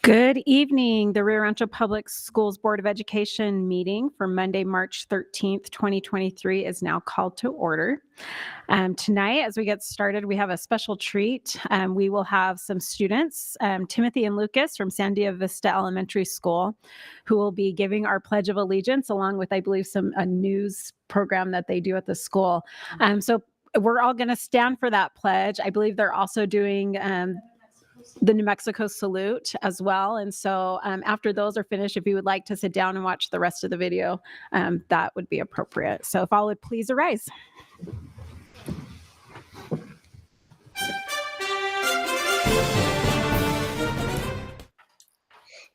Good evening. The Rio Rancho Public Schools Board of Education meeting for Monday, March 13th, 2023 is now called to order. Tonight, as we get started, we have a special treat. We will have some students, Timothy and Lucas from Sandia Vista Elementary School, who will be giving our Pledge of Allegiance, along with, I believe, a news program that they do at the school. So we're all going to stand for that pledge. I believe they're also doing the New Mexico salute as well. And so after those are finished, if you would like to sit down and watch the rest of the video, that would be appropriate. So if all would please arise.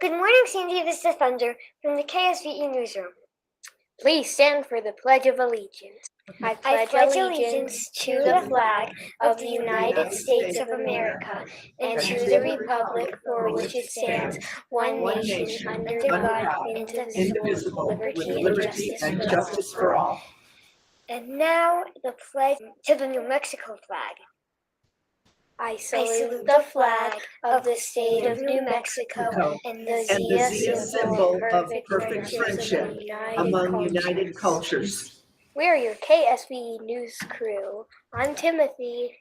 Good morning, Sandia Vista Thunder from the KSVE Newsroom. Please stand for the Pledge of Allegiance. I pledge allegiance to the flag of the United States of America and to the republic for which it stands, one nation, under God, indivisible, with liberty and justice for all. And now the pledge to the New Mexico flag. I salute the flag of the state of New Mexico and the Zia symbol of perfect friendship among united cultures. We're your KSVE News crew. I'm Timothy.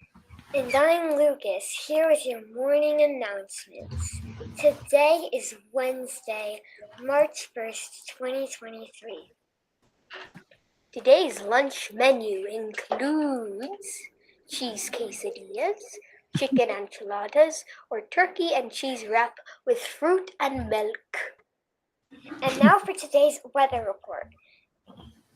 And I'm Lucas, here with your morning announcements. Today is Wednesday, March 1st, 2023. Today's lunch menu includes cheese quesadillas, chicken enchiladas, or turkey and cheese wrap with fruit and milk. And now for today's weather report.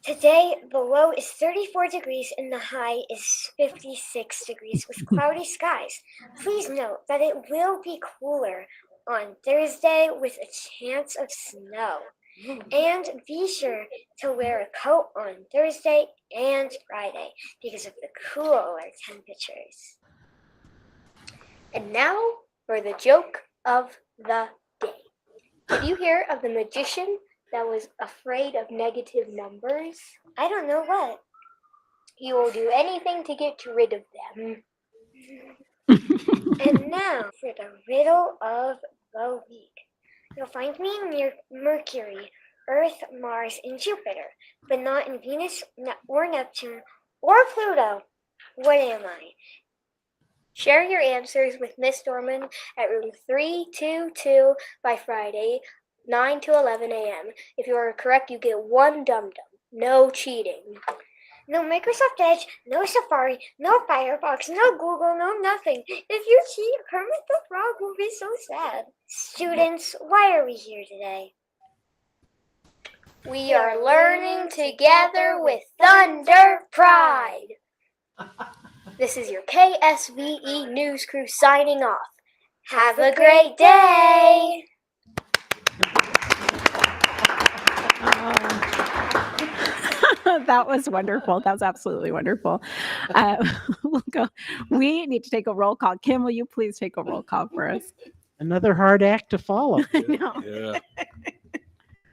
Today, the low is 34 degrees and the high is 56 degrees with cloudy skies. Please note that it will be cooler on Thursday with a chance of snow. And be sure to wear a coat on Thursday and Friday because of the cooler temperatures. And now for the joke of the day. Did you hear of the magician that was afraid of negative numbers? I don't know what. He will do anything to get rid of them. And now for the riddle of the week. You'll find me near Mercury, Earth, Mars, and Jupiter, but not in Venus or Neptune or Pluto. What am I? Share your answers with Miss Dorman at room 322 by Friday, 9 to 11 a.m. If you are correct, you get one dum-dum. No cheating. No Microsoft Edge, no Safari, no Firefox, no Google, no nothing. If you cheat, Kermit the Frog will be so sad. Students, why are we here today? We are learning together with Thunder Pride. This is your KSVE News crew signing off. Have a great day. That was wonderful. That was absolutely wonderful. We'll go. We need to take a roll call. Kim, will you please take a roll call for us? Another hard act to follow. No. Yeah.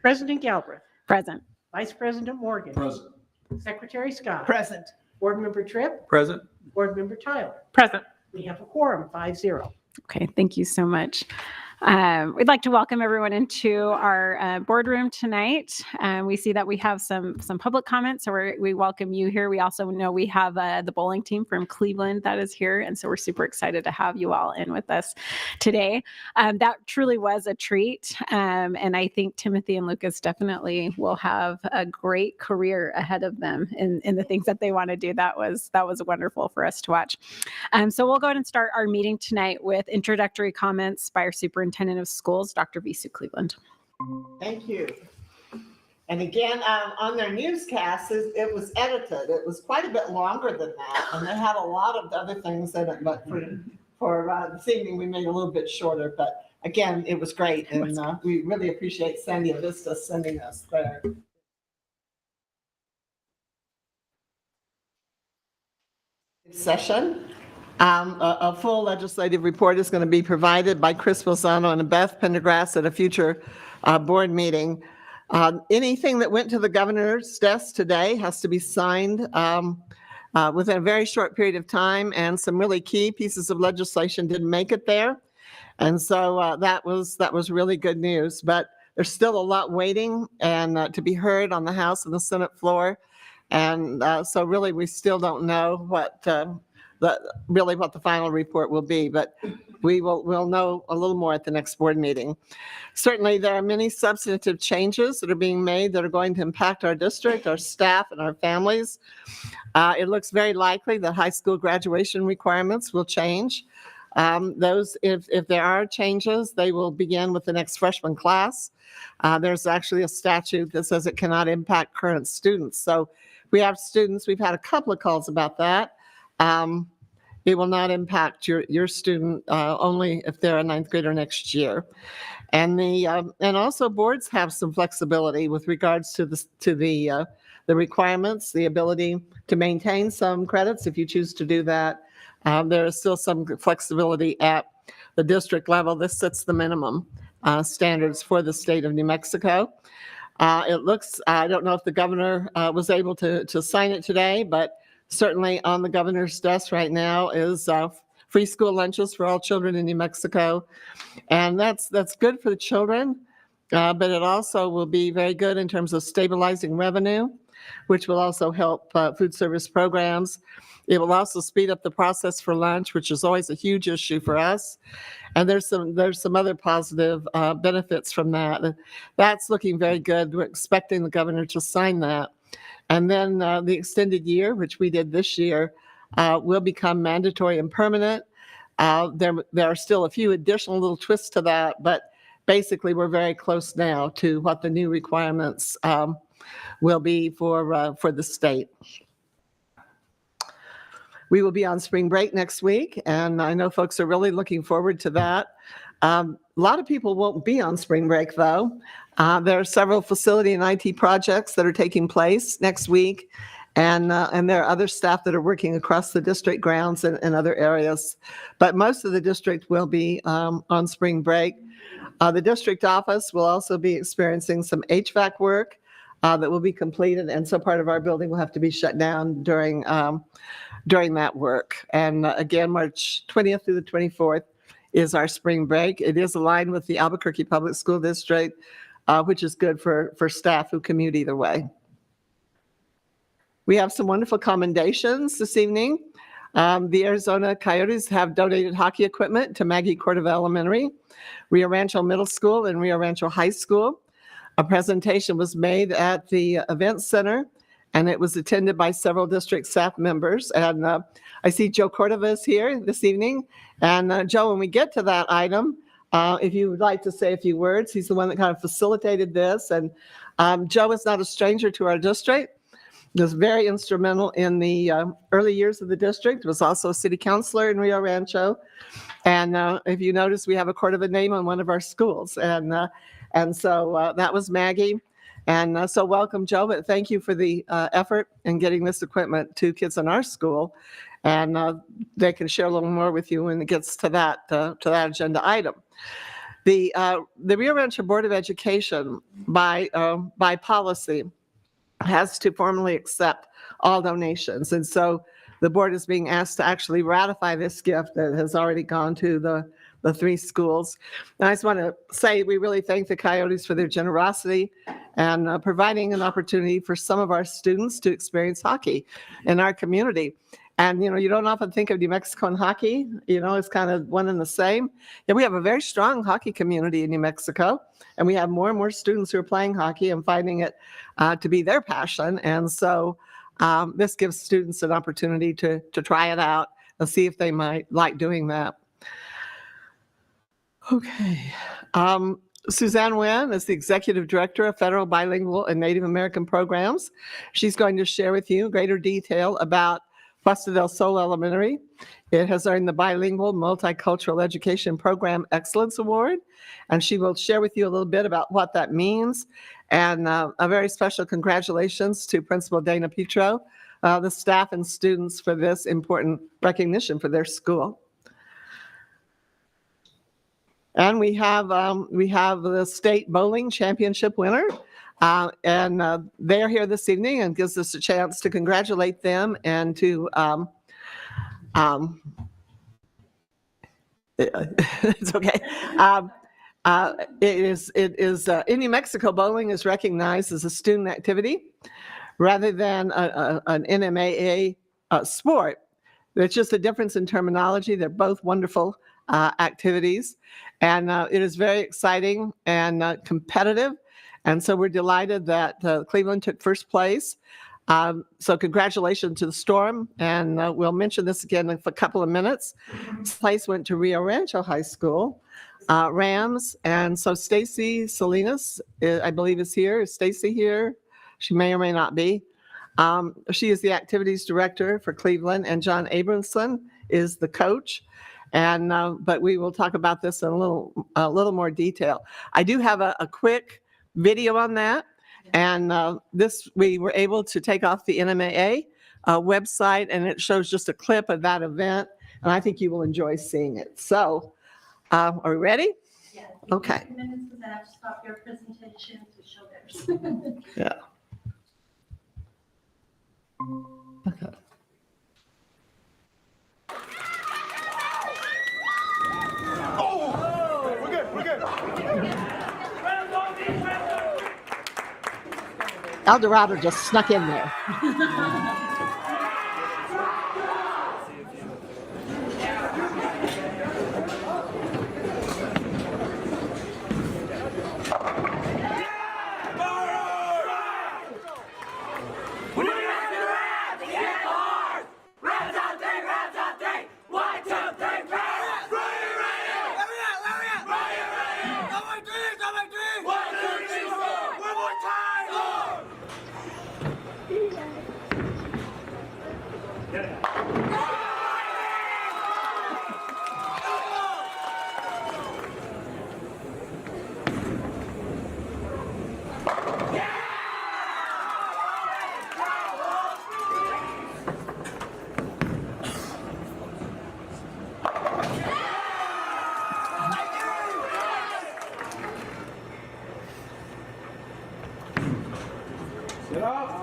President Galbraith. Present. Vice President Morgan. Present. Secretary Scott. Present. Board Member Tripp. Present. Board Member Tyler. Present. We have a quorum, 5-0. Okay, thank you so much. We'd like to welcome everyone into our boardroom tonight. We see that we have some public comments, so we welcome you here. We also know we have the bowling team from Cleveland that is here, and so we're super excited to have you all in with us today. That truly was a treat, and I think Timothy and Lucas definitely will have a great career ahead of them in the things that they want to do. That was wonderful for us to watch. So we'll go ahead and start our meeting tonight with introductory comments by our superintendent of schools, Dr. Visu Cleveland. Thank you. And again, on their newscast, it was edited. It was quite a bit longer than that, and they had a lot of other things in it. But for this evening, we made it a little bit shorter. But again, it was great, and we really appreciate Sandia Vista sending us there. Session. A full legislative report is going to be provided by Chris Wilzano and Beth Pendergrass at a future board meeting. Anything that went to the governor's desk today has to be signed within a very short period of time, and some really key pieces of legislation didn't make it there. And so that was really good news. But there's still a lot waiting and to be heard on the House and the Senate floor. And so really, we still don't know what what the final report will be, but we'll know a little more at the next board meeting. Certainly, there are many substantive changes that are being made that are going to impact our district, our staff, and our families. It looks very likely that high school graduation requirements will change. Those, if there are changes, they will begin with the next freshman class. There's actually a statute that says it cannot impact current students. So we have students, we've had a couple of calls about that. It will not impact your student only if they're a ninth grader next year. And also boards have some flexibility with regards to the requirements, the ability to maintain some credits if you choose to do that. There is still some flexibility at the district level. This sets the minimum standards for the state of New Mexico. It looks, I don't know if the governor was able to sign it today, but certainly on the governor's desk right now is free school lunches for all children in New Mexico. And that's good for the children, but it also will be very good in terms of stabilizing revenue, which will also help food service programs. It will also speed up the process for lunch, which is always a huge issue for us. And there's some other positive benefits from that. That's looking very good. We're expecting the governor to sign that. And then the extended year, which we did this year, will become mandatory and permanent. There are still a few additional little twists to that, but basically we're very close now to what the new requirements will be for the state. We will be on spring break next week, and I know folks are really looking forward to that. A lot of people won't be on spring break, though. There are several facility and IT projects that are taking place next week, and there are other staff that are working across the district grounds and other areas. But most of the district will be on spring break. The district office will also be experiencing some HVAC work that will be completed, and so part of our building will have to be shut down during that work. And again, March 20th through the 24th is our spring break. It is aligned with the Albuquerque Public School District, which is good for staff who commute either way. We have some wonderful commendations this evening. The Arizona Coyotes have donated hockey equipment to Maggie Cordova Elementary, Rio Rancho Middle School, and Rio Rancho High School. A presentation was made at the event center, and it was attended by several district staff members. And I see Joe Cordova is here this evening. And Joe, when we get to that item, if you would like to say a few words, he's the one that kind of facilitated this. And Joe is not a stranger to our district. He was very instrumental in the early years of the district. Was also a city councilor in Rio Rancho. And if you notice, we have a Cordova name on one of our schools. And so that was Maggie. And so welcome, Joe, but thank you for the effort in getting this equipment to kids in our school. And they can share a little more with you when it gets to that agenda item. The Rio Rancho Board of Education, by policy, has to formally accept all donations. And so the board is being asked to actually ratify this gift that has already gone to the three schools. And I just want to say we really thank the Coyotes for their generosity and providing an opportunity for some of our students to experience hockey in our community. And, you know, you don't often think of New Mexico and hockey, you know, it's kind of one and the same. Yeah, we have a very strong hockey community in New Mexico, and we have more and more students who are playing hockey and finding it to be their passion. And so this gives students an opportunity to try it out and see if they might like doing that. Okay. Suzanne Nguyen is the Executive Director of Federal Bilingual and Native American Programs. She's going to share with you greater detail about Puesta del Sol Elementary. It has earned the Bilingual Multicultural Education Program Excellence Award, and she will share with you a little bit about what that means. And a very special congratulations to Principal Dana Petro, the staff and students for this important recognition for their school. And we have the state bowling championship winner, and they're here this evening and gives us a chance to congratulate them and to It's okay. In New Mexico, bowling is recognized as a student activity rather than an NMAA sport. There's just a difference in terminology. They're both wonderful activities, and it is very exciting and competitive. And so we're delighted that Cleveland took first place. So congratulations to the Storm, and we'll mention this again in a couple of minutes. This place went to Rio Rancho High School, Rams, and so Stacy Salinas, I believe, is here. Is Stacy here? She may or may not be. She is the activities director for Cleveland, and John Abramson is the coach. And but we will talk about this in a little more detail. I do have a quick video on that, and this we were able to take off the NMAA website, and it shows just a clip of that event, and I think you will enjoy seeing it. So, are we ready? Yes. Okay. Minutes because I have to stop your presentation to show theirs. Yeah. Okay. Eldorado just snuck in there.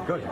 Good.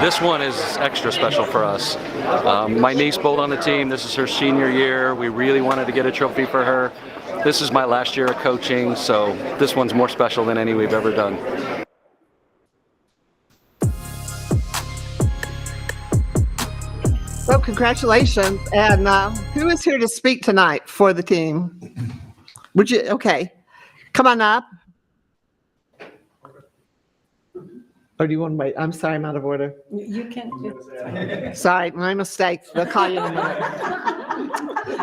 This one is extra special for us. My niece bowled on the team. This is her senior year. We really wanted to get a trophy for her. This is my last year of coaching, so this one's more special than any we've ever done. Well, congratulations. And who is here to speak tonight for the team? Would you, okay, come on up. Or do you want to wait? I'm sorry, I'm out of order. You can. Sorry, my mistake. They'll call you in a minute.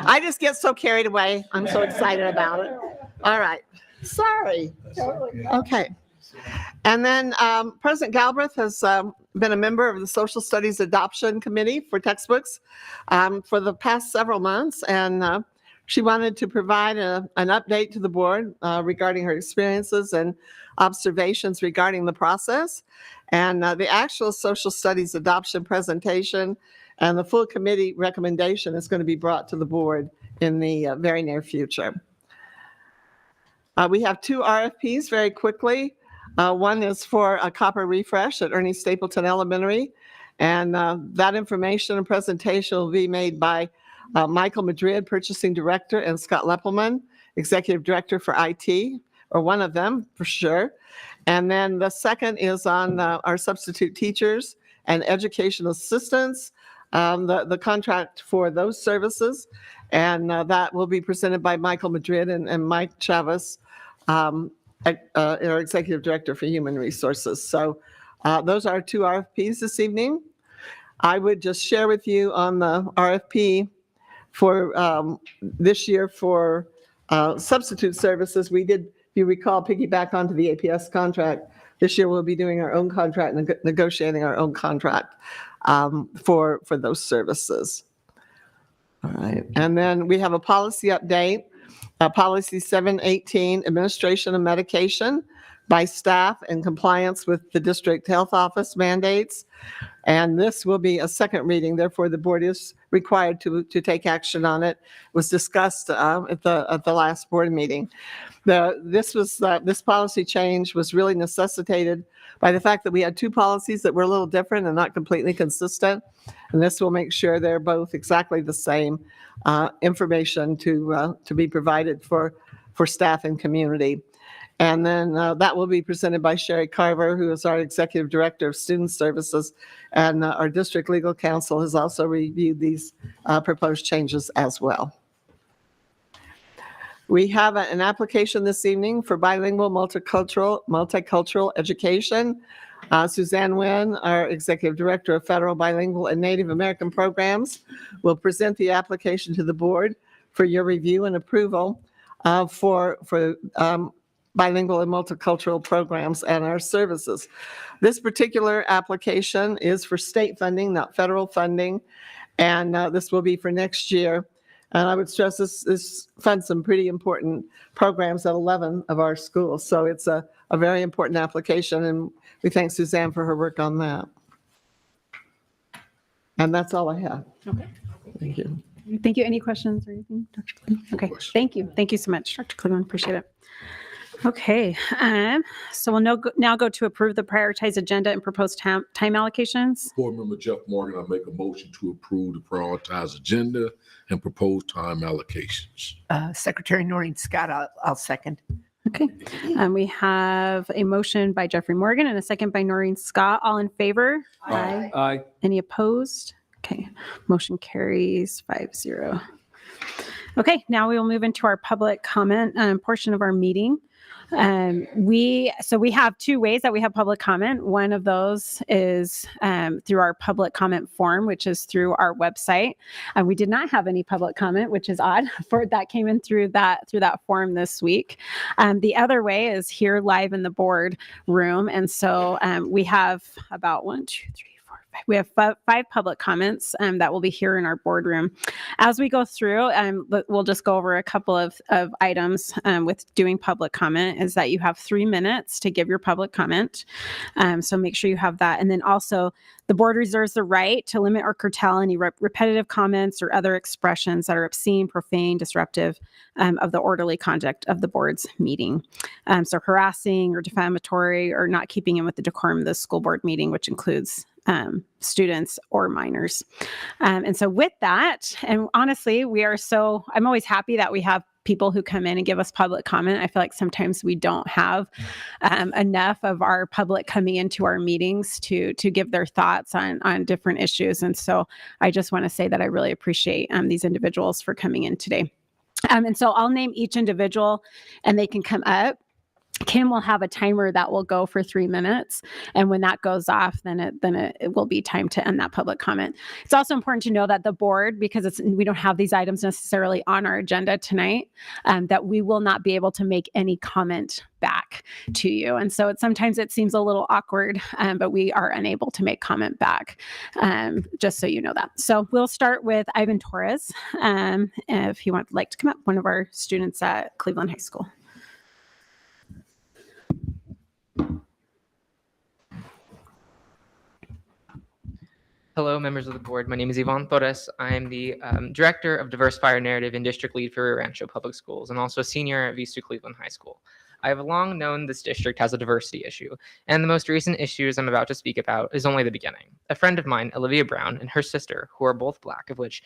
I just get so carried away. I'm so excited about it. All right. Sorry. Okay. And then President Galbraith has been a member of the Social Studies Adoption Committee for textbooks for the past several months. And she wanted to provide an update to the board regarding her experiences and observations regarding the process. And the actual social studies adoption presentation and the full committee recommendation is going to be brought to the board in the very near future. We have two RFPs very quickly. One is for a copper refresh at Ernie Stapleton Elementary. And that information and presentation will be made by Michael Madrid, Purchasing Director, and Scott Leppelman, Executive Director for IT, or one of them for sure. And then the second is on our substitute teachers and educational assistants, the contract for those services. And that will be presented by Michael Madrid and Mike Chavez, our Executive Director for Human Resources. So those are two RFPs this evening. I would just share with you on the RFP for this year for substitute services. We did, if you recall, piggyback onto the APS contract This year we'll be doing our own contract, negotiating our own contract for those services. All right. And then we have a policy update. Policy 718, administration of medication by staff in compliance with the district health office mandates. And this will be a second reading, therefore the board is required to take action on it. It was discussed at the last board meeting. This policy change was really necessitated by the fact that we had two policies that were a little different and not completely consistent. And this will make sure they're both exactly the same information to be provided for staff and community. And then that will be presented by Sherry Carver, who is our Executive Director of Student Services. And our district legal counsel has also reviewed these proposed changes as well. We have an application this evening for bilingual multicultural education. Suzanne Nguyen, our Executive Director of Federal Bilingual and Native American Programs, will present the application to the board for your review and approval for bilingual and multicultural programs and our services. This particular application is for state funding, not federal funding, and this will be for next year. And I would stress this funds some pretty important programs at 11 of our schools. So it's a very important application, and we thank Suzanne for her work on that. And that's all I have. Okay. Thank you. Thank you. Any questions or anything, Dr. Cleveland? Okay, thank you. Thank you so much, Dr. Cleveland. Appreciate it. Okay, so we'll now go to approve the prioritized agenda and proposed time allocations. Board Member Jeff Morgan, I make a motion to approve the prioritized agenda and proposed time allocations. Secretary Noreen Scott, I'll second. Okay, we have a motion by Jeffrey Morgan and a second by Noreen Scott. All in favor? Aye. Aye. Any opposed? Okay, motion carries 5-0. Okay, now we will move into our public comment portion of our meeting. We have two ways that we have public comment. One of those is through our public comment form, which is through our website. We did not have any public comment, which is odd. That came in through that form this week. The other way is here live in the board room, and so we have about 1, 2, 3. We have five public comments that will be here in our boardroom. As we go through, we'll just go over a couple of items with doing public comment, is that you have 3 minutes to give your public comment. So make sure you have that. And then also the board reserves the right to limit or curtail any repetitive comments or other expressions that are obscene, profane, disruptive of the orderly conduct of the board's meeting. So harassing or defamatory or not keeping in with the decorum of the school board meeting, which includes students or minors. And so with that, and honestly, I'm always happy that we have people who come in and give us public comment. I feel like sometimes we don't have enough of our public coming into our meetings to give their thoughts on different issues. And so I just want to say that I really appreciate these individuals for coming in today. And so I'll name each individual and they can come up. Kim will have a timer that will go for 3 minutes. And when that goes off, then it will be time to end that public comment. It's also important to know that the board, because we don't have these items necessarily on our agenda tonight, that we will not be able to make any comment back to you. And so sometimes it seems a little awkward, but we are unable to make comment back, just so you know that. So we'll start with Ivan Torres, if he would like to come up, one of our students at Cleveland High School. Hello, members of the board. My name is Ivan Torres. I am the Director of Diversifier Narrative and District Lead for Rancho Public Schools, and also a senior at Vista Cleveland High School. I have long known this district has a diversity issue, and the most recent issues I'm about to speak about is only the beginning. A friend of mine, Olivia Brown, and her sister, who are both Black, of which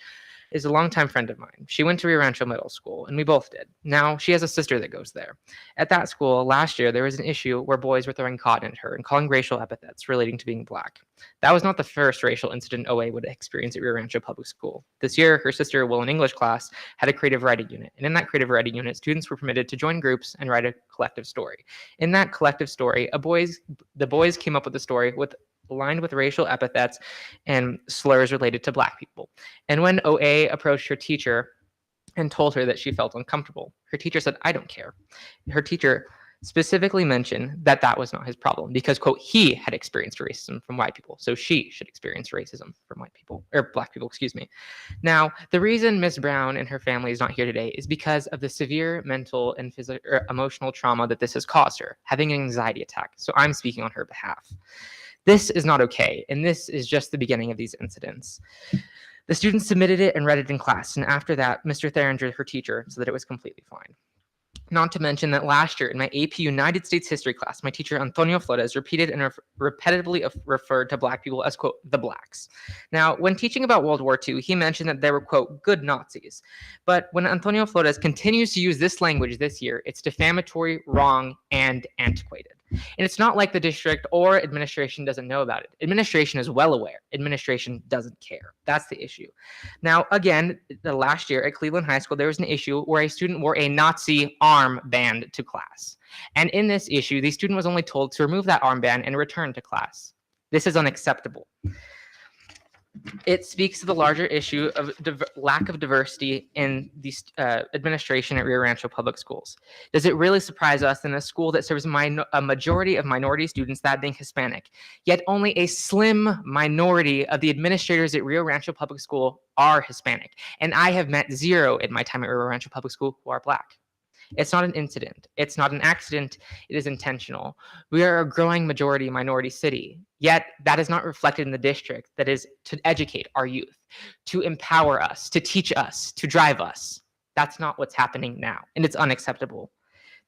is a longtime friend of mine. She went to Rio Rancho Middle School, and we both did. Now, she has a sister that goes there. At that school, last year, there was an issue where boys were throwing cotton at her and calling racial epithets relating to being Black. That was not the first racial incident OA would experience at Rio Rancho Public School. This year, her sister, will in English class, had a creative writing unit. And in that creative writing unit, students were permitted to join groups and write a collective story. In that collective story, the boys came up with a story lined with racial epithets and slurs related to Black people. And when OA approached her teacher and told her that she felt uncomfortable, her teacher said, "I don't care." Her teacher specifically mention that that was not his problem because, quote, he had experienced racism from white people, so she should experience racism from white people, or black people, excuse me. Now, the reason Ms. Brown and her family is not here today is because of the severe mental and physical or emotional trauma that this has caused her, having an anxiety attack. So I'm speaking on her behalf. This is not okay, and this is just the beginning of these incidents. The students submitted it and read it in class, and after that, Mr. Theringer, her teacher, said that it was completely fine. Not to mention that last year in my AP United States history class, my teacher Antonio Flores repeated and repetitively referred to black people as, quote, the blacks. Now, when teaching about World War II, he mentioned that there were, quote, good Nazis. But when Antonio Flores continues to use this language this year, it's defamatory, wrong, and antiquated. And it's not like the district or administration doesn't know about it. Administration is well aware. Administration doesn't care. That's the issue. Now, again, the last year at Cleveland High School, there was an issue where a student wore a Nazi armband to class. And in this issue, the student was only told to remove that armband and return to class. This is unacceptable. It speaks to the larger issue of lack of diversity in the administration at Rio Rancho Public Schools. Does it really surprise us in a school that serves a majority of minority students, that being Hispanic, yet only a slim minority of the administrators at Rio Rancho Public School are Hispanic? And I have met zero in my time at Rio Rancho Public School who are Black. It's not an incident. It's not an accident. It is intentional. We are a growing majority minority city, yet that is not reflected in the district that is to educate our youth, to empower us, to teach us, to drive us. That's not what's happening now, and it's unacceptable.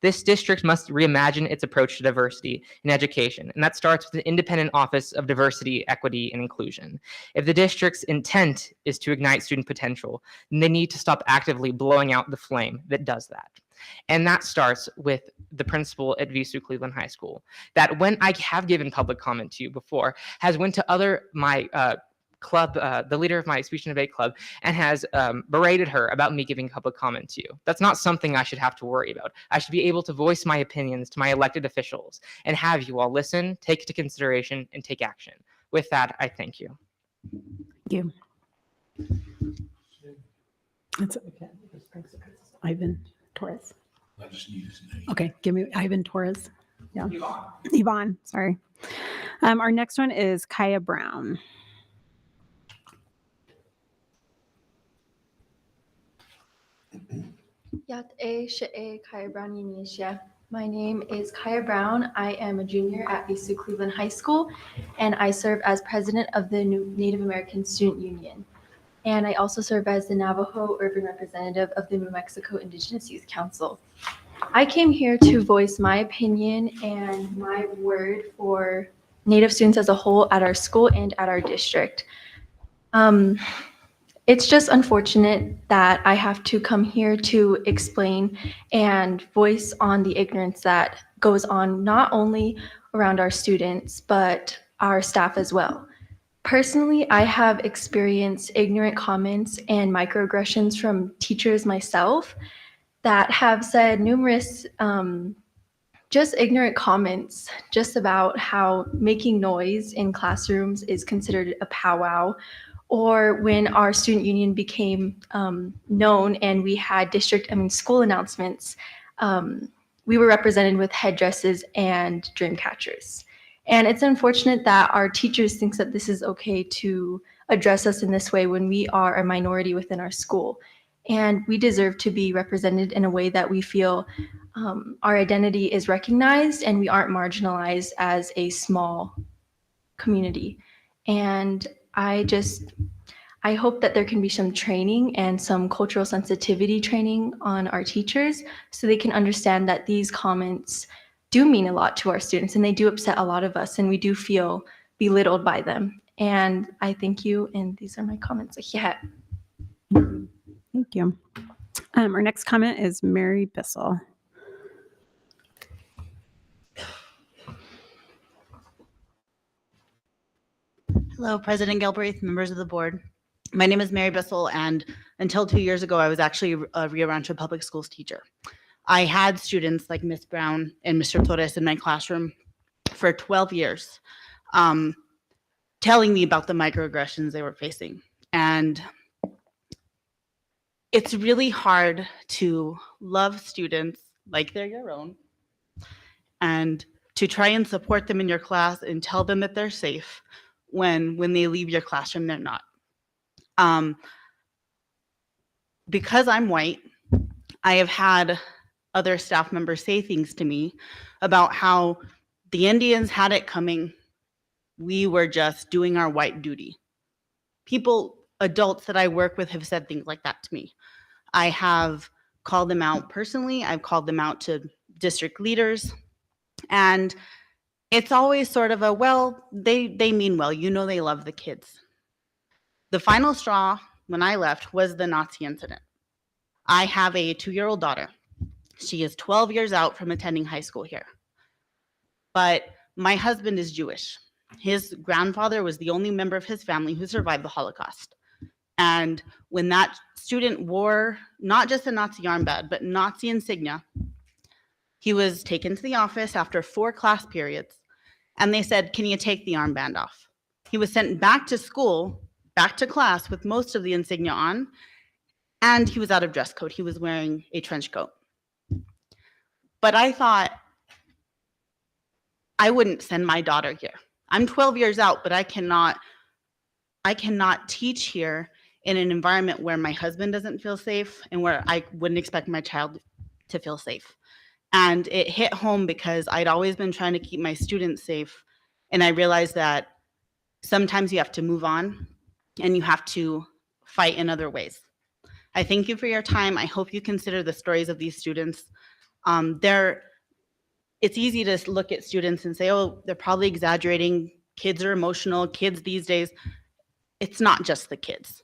This district must reimagine its approach to diversity in education, and that starts with an independent Office of Diversity, Equity, and Inclusion. If the district's intent is to ignite student potential, then they need to stop actively blowing out the flame that does that. And that starts with the principal at Visu Cleveland High School, that when I have given public comment to you before, has went to my club, the leader of my speech and debate club, and has berated her about me giving public comment to you. That's not something I should have to worry about. I should be able to voice my opinions to my elected officials and have you all listen, take it to consideration, and take action. With that, I thank you. Thank you. It's Ivan Torres. I just need his name. Okay, give me Ivan Torres. Yeah. Yvonne, sorry. Our next one is Kaya Brown. Yat E She'e Kaya Brown Yinisha. My name is Kaya Brown. I am a junior at Visu Cleveland High School, and I serve as president of the Native American Student Union. And I also serve as the Navajo Urban Representative of the New Mexico Indigenous Youth Council. I came here to voice my opinion and my word for Native students as a whole at our school and at our district. It's just unfortunate that I have to come here to explain and voice on the ignorance that goes on not only around our students, but our staff as well. Personally, I have experienced ignorant comments and microaggressions from teachers myself that have said numerous just ignorant comments just about how making noise in classrooms is considered a powwow, or when our student union became known and we had school announcements, we were represented with headdresses and dream catchers. And it's unfortunate that our teachers think that this is okay to address us in this way when we are a minority within our school. And we deserve to be represented in a way that we feel our identity is recognized and we aren't marginalized as a small community. And I hope that there can be some training and some cultural sensitivity training on our teachers so they can understand that these comments do mean a lot to our students and they do upset a lot of us and we do feel belittled by them. And I thank you, and these are my comments. Yeah. Thank you. Our next comment is Mary Bissell. Hello, President Galbraith, members of the board. My name is Mary Bissell, and until 2 years ago, I was actually a Rio Rancho Public Schools teacher. I had students like Ms. Brown and Mr. Torres in my classroom for 12 years, telling me about the microaggressions they were facing. And it's really hard to love students like they're your own and to try and support them in your class and tell them that they're safe when they leave your classroom, they're not. Because I'm white, I have had other staff members say things to me about how the Indians had it coming. We were just doing our white duty. People, adults that I work with have said things like that to me. I have called them out personally. I've called them out to district leaders. And it's always sort of a, well, they mean well, they love the kids. The final straw when I left was the Nazi incident. I have a 2-year-old daughter. She is 12 years out from attending high school here. But my husband is Jewish. His grandfather was the only member of his family who survived the Holocaust. And when that student wore not just a Nazi armband, but Nazi insignia, he was taken to the office after 4 class periods, and they said, "Can you take the armband off?" He was sent back to school, back to class with most of the insignia on, and he was out of dress code. He was wearing a trench coat. But I thought, I wouldn't send my daughter here. I'm 12 years out, but I cannot teach here in an environment where my husband doesn't feel safe and where I wouldn't expect my child to feel safe. And it hit home because I'd always been trying to keep my students safe. And I realized that sometimes you have to move on and you have to fight in other ways. I thank you for your time. I hope you consider the stories of these students. It's easy to look at students and say, oh, they're probably exaggerating. Kids are emotional. Kids these days. It's not just the kids.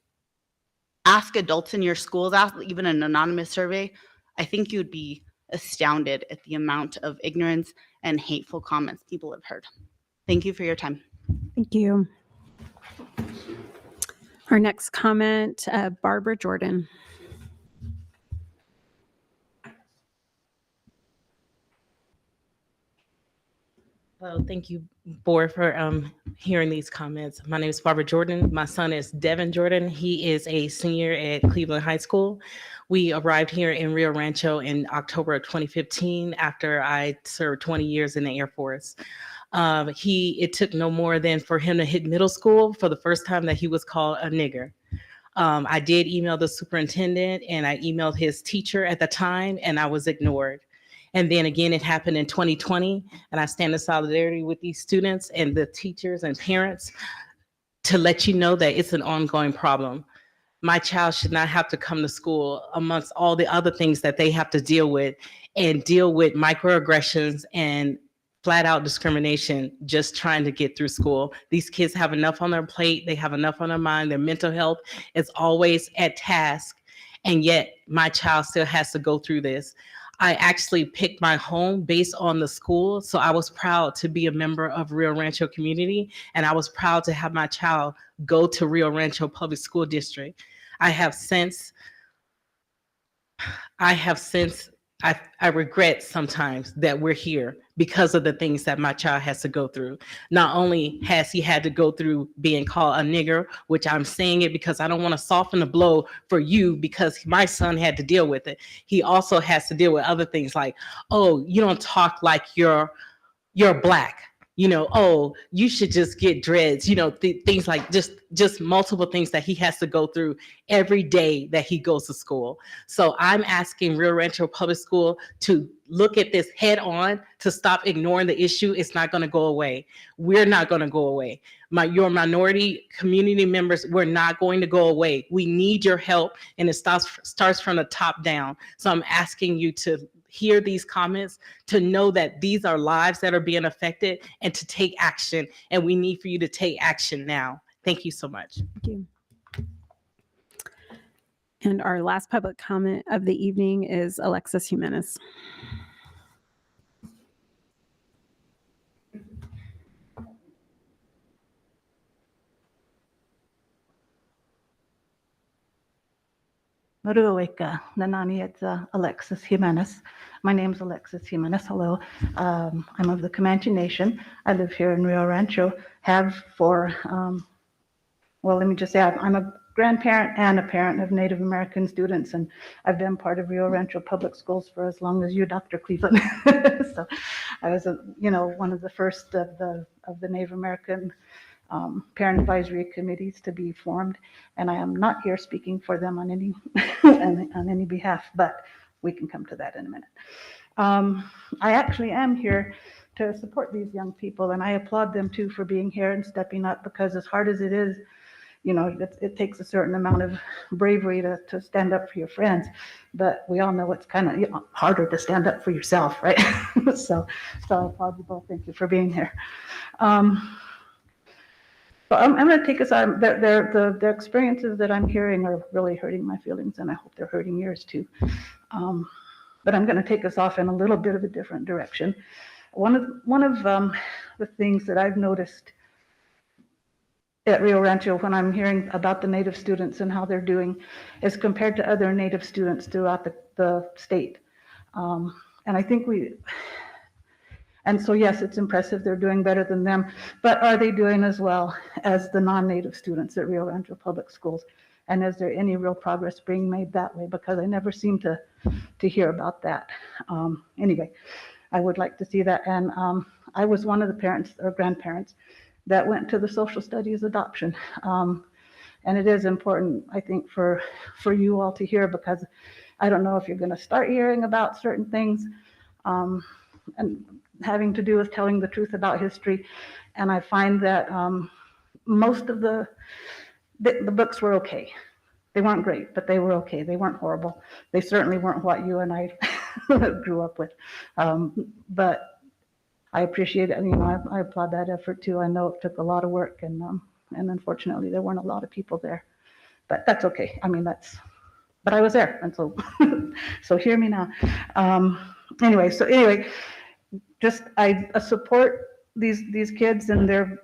Ask adults in your schools, ask even an anonymous survey. I think you'd be astounded at the amount of ignorance and hateful comments people have heard. Thank you for your time. Thank you. Our next comment, Barbara Jordan. Well, thank you, Board, for hearing these comments. My name is Barbara Jordan. My son is Devin Jordan. He is a senior at Cleveland High School. We arrived here in Rio Rancho in October of 2015 after I served 20 years in the Air Force. It took no more than for him to hit middle school for the first time that he was called a nigger. I did email the superintendent and I emailed his teacher at the time, and I was ignored. And then again, it happened in 2020, and I stand in solidarity with these students and the teachers and parents to let you know that it's an ongoing problem. My child should not have to come to school amongst all the other things that they have to deal with, and deal with microaggressions and flat out discrimination just trying to get through school. These kids have enough on their plate. They have enough on their mind. Their mental health is always at task. And yet my child still has to go through this. I actually picked my home based on the school. So I was proud to be a member of Rio Rancho community. And I was proud to have my child go to Rio Rancho Public School District. I regret sometimes that we're here because of the things that my child has to go through. Not only has he had to go through being called a nigger, which I'm saying it because I don't want to soften the blow for you because my son had to deal with it. He also has to deal with other things like, oh, you don't talk like you're Black. Oh, you should just get dreads, things like just multiple things that he has to go through every day that he goes to school. So I'm asking Rio Rancho Public School to look at this head on, to stop ignoring the issue. It's not going to go away. We're not going to go away. Your minority community members, we're not going to go away. We need your help, and it starts from the top down. So I'm asking you to hear these comments, to know that these are lives that are being affected, and to take action. And we need for you to take action now. Thank you so much. Thank you. And our last public comment of the evening is Alexis Jimenez. Maruaweka, Nanani, it's Alexis Jimenez. My name is Alexis Jimenez. Hello. I'm of the Comanche Nation. I live here in Rio Rancho. Have for, well, let me just say, I'm a grandparent and a parent of Native American students, and I've been part of Rio Rancho Public Schools for as long as you, Dr. Cleveland. So I was, one of the first of the Native American parent advisory committees to be formed, and I am not here speaking for them on any on any behalf, but we can come to that in a minute. I actually am here to support these young people, and I applaud them too for being here and stepping up, because as hard as it is, it takes a certain amount of bravery to stand up for your friends, but we all know it's kind of harder to stand up for yourself, right? so I applaud you both. Thank you for being here. But I'm going to take us on. The experiences that I'm hearing are really hurting my feelings, and I hope they're hurting yours too. But I'm going to take us off in a little bit of a different direction. One of the things that I've noticed at Rio Rancho when I'm hearing about the Native students and how they're doing is compared to other Native students throughout the state. And I think and so yes, it's impressive, they're doing better than them, but are they doing as well as the non-Native students at Rio Rancho Public Schools? And is there any real progress being made that way? Because I never seem to hear about that. Anyway, I would like to see that. And I was one of the parents or grandparents that went to the social studies adoption. And it is important, I think, for you all to hear, because I don't know if you're going to start hearing about certain things and having to do with telling the truth about history. And I find that most of the books were okay. They weren't great, but they were okay. They weren't horrible. They certainly weren't what you and I grew up with. But I appreciate it. I applaud that effort too. I know it took a lot of work, and unfortunately there weren't a lot of people there. But that's okay. But I was there, and so so hear me now. Anyway, just I support these kids and their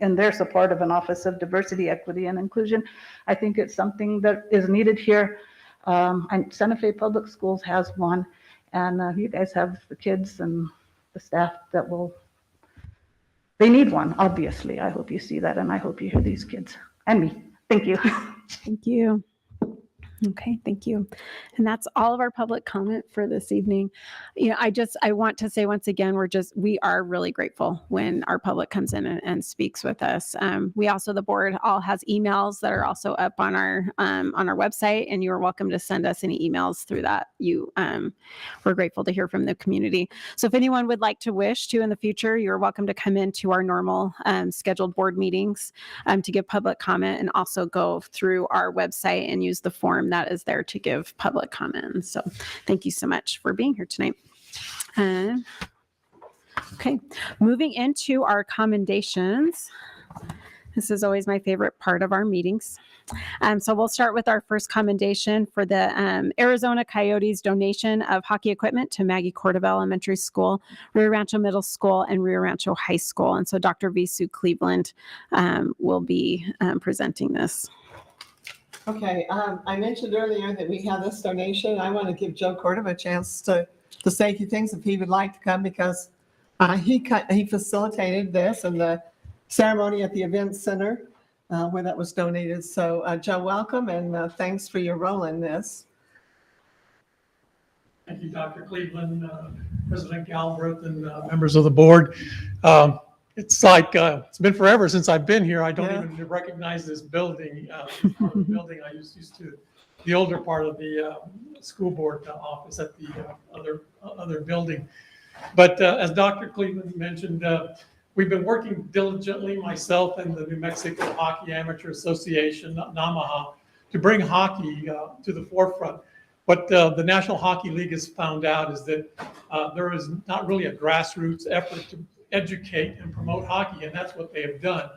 in their support of an Office of Diversity, Equity, and Inclusion. I think it's something that is needed here. Santa Fe Public Schools has one, and you guys have the kids and the staff they need one, obviously. I hope you see that, and I hope you hear these kids and me. Thank you. Thank you. Okay, thank you. And that's all of our public comment for this evening. I want to say once again, we are really grateful when our public comes in and speaks with us. We also, the board all has emails that are also up on our website, and you are welcome to send us any emails through that. We're grateful to hear from the community. So if anyone would like to wish to in the future, you're welcome to come into our normal scheduled board meetings to give public comment, and also go through our website and use the form that is there to give public comments. So thank you so much for being here tonight. Okay, moving into our commendations. This is always my favorite part of our meetings. So we'll start with our first commendation for the Arizona Coyotes donation of hockey equipment to Maggie Cordova Elementary School, Rio Rancho Middle School, and Rio Rancho High School. And so Dr. Visu Cleveland will be presenting this. Okay, I mentioned earlier that we have this donation. I want to give Joe Cordova a chance to say a few things if he would like to come, because he facilitated this and the ceremony at the event center where that was donated. So Joe, welcome, and thanks for your role in this. Thank you, Dr. Cleveland, President Galbraith, and members of the board. It's like it's been forever since I've been here. I don't even recognize this building. Part of the building I used to, the older part of the school board office at the other building. But as Dr. Cleveland mentioned, we've been working diligently, myself and the New Mexico Hockey Amateur Association, NAMAHA, to bring hockey to the forefront. What the National Hockey League has found out is that there is not really a grassroots effort to educate and promote hockey, and that's what they have done.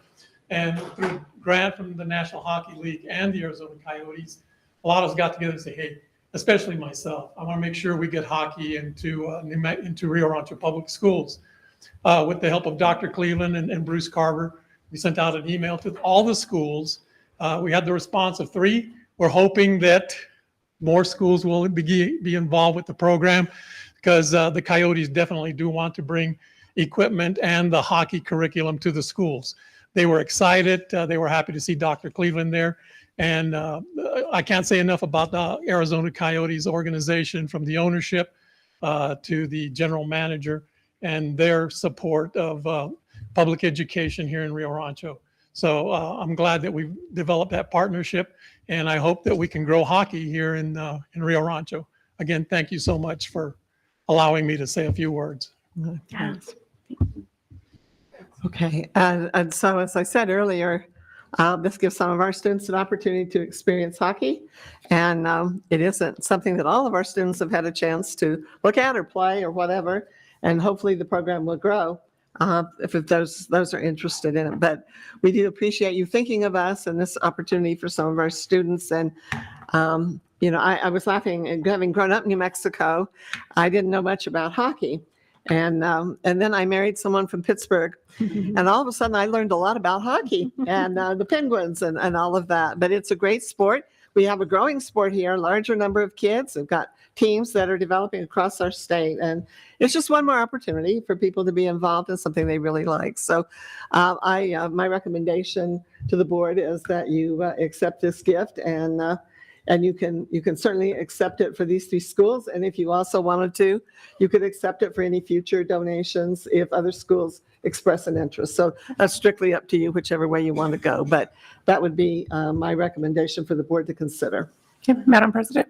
And through a grant from the National Hockey League and the Arizona Coyotes, a lot of us got together and say, hey, especially myself, I want to make sure we get hockey into Rio Rancho Public Schools. With the help of Dr. Cleveland and Bruce Carver, we sent out an email to all the schools. We had the response of 3. We're hoping that more schools will be involved with the program, because the Coyotes definitely do want to bring equipment and the hockey curriculum to the schools. They were excited. They were happy to see Dr. Cleveland there. And I can't say enough about the Arizona Coyotes organization, from the ownership to the general manager and their support of public education here in Rio Rancho. So I'm glad that we've developed that partnership, and I hope that we can grow hockey here in Rio Rancho. Again, thank you so much for allowing me to say a few words. Yes. Okay, and so as I said earlier, this gives some of our students an opportunity to experience hockey. And it isn't something that all of our students have had a chance to look at or play or whatever. And hopefully the program will grow if those are interested in it. But we do appreciate you thinking of us and this opportunity for some of our students. And I was laughing, and having grown up in New Mexico, I didn't know much about hockey. And then I married someone from Pittsburgh, and all of a sudden I learned a lot about hockey and the Penguins and all of that. But it's a great sport. We have a growing sport here, a larger number of kids. We've got teams that are developing across our state. And it's just one more opportunity for people to be involved in something they really like. So my recommendation to the board is that you accept this gift, and you can certainly accept it for these 3 schools. And if you also wanted to, you could accept it for any future donations if other schools express an interest. So that's strictly up to you, whichever way you want to go. But that would be my recommendation for the board to consider. Okay, Madam President,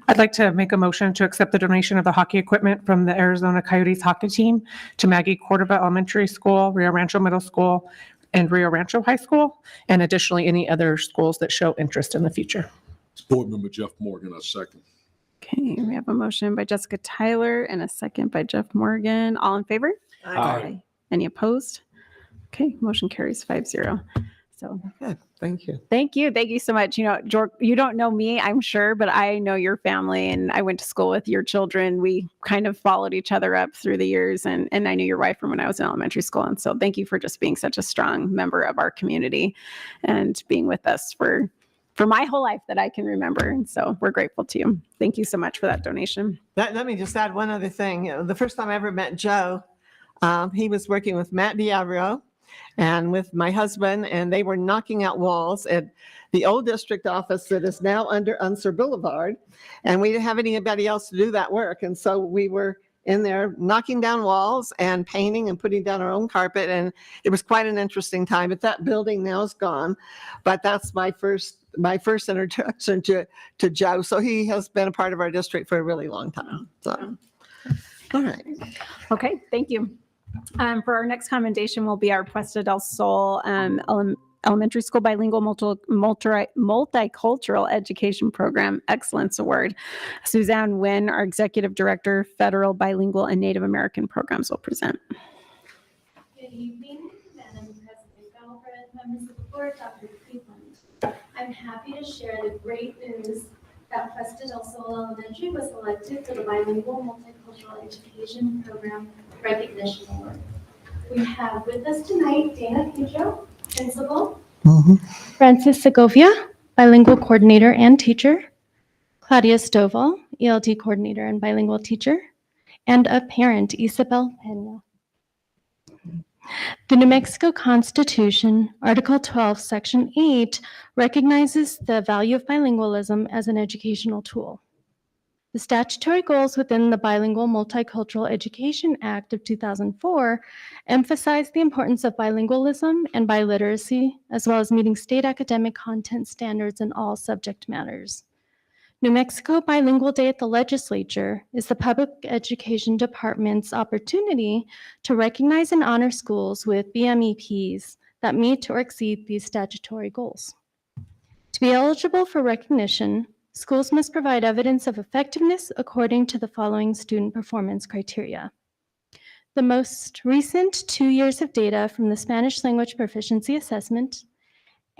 I'd like to make a motion to accept the donation of the hockey equipment from the Arizona Coyotes hockey team to Maggie Cordova Elementary School, Rio Rancho Middle School, and Rio Rancho High School, and additionally any other schools that show interest in the future. Board Member Jeff Morgan, I second. Okay, we have a motion by Jessica Tyler and a second by Jeff Morgan. All in favor? Aye. Any opposed? Okay, motion carries 5-0. So Good, thank you. thank you. Thank you so much. George, you don't know me, I'm sure, but I know your family, and I went to school with your children. We kind of followed each other up through the years, and I knew your wife from when I was in elementary school. And so thank you for just being such a strong member of our community and being with us for my whole life that I can remember. And so we're grateful to you. Thank you so much for that donation. Let me just add one other thing. The first time I ever met Joe, he was working with Matt Diabro and with my husband, and they were knocking out walls at the old district office that is now under Unser Boulevard. And we didn't have anybody else to do that work. And so we were in there knocking down walls and painting and putting down our own carpet. And it was quite an interesting time. But that building now is gone. But that's my first introduction to Joe. So he has been a part of our district for a really long time. So, all right. Okay, thank you. For our next commendation will be our Puesta del Sol Elementary School Bilingual Multicultural Education Program Excellence Award. Suzanne Nguyen, our Executive Director, Federal Bilingual and Native American Programs, will present. Good evening, Madam President Galbraith, members of the board, Dr. Cleveland. I'm happy to share the great news that Puesta del Sol Elementary was selected for the Bilingual Multicultural Education Program Recognition Award. We have with us tonight Dana Pedro, Principal, Francis Segovia, Bilingual Coordinator and Teacher, Claudia Stovall, ELT Coordinator and Bilingual Teacher, and a parent, Isabel Pena. The New Mexico Constitution, Article 12, Section 8, recognizes the value of bilingualism as an educational tool. The statutory goals within the Bilingual Multicultural Education Act of 2004 emphasize the importance of bilingualism and biliteracy, as well as meeting state academic content standards in all subject matters. New Mexico Bilingual Day at the Legislature is the Public Education Department's opportunity to recognize and honor schools with BMEPs that meet or exceed these statutory goals. To be eligible for recognition, schools must provide evidence of effectiveness according to the following student performance criteria. The most recent 2 years of data from the Spanish Language Proficiency Assessment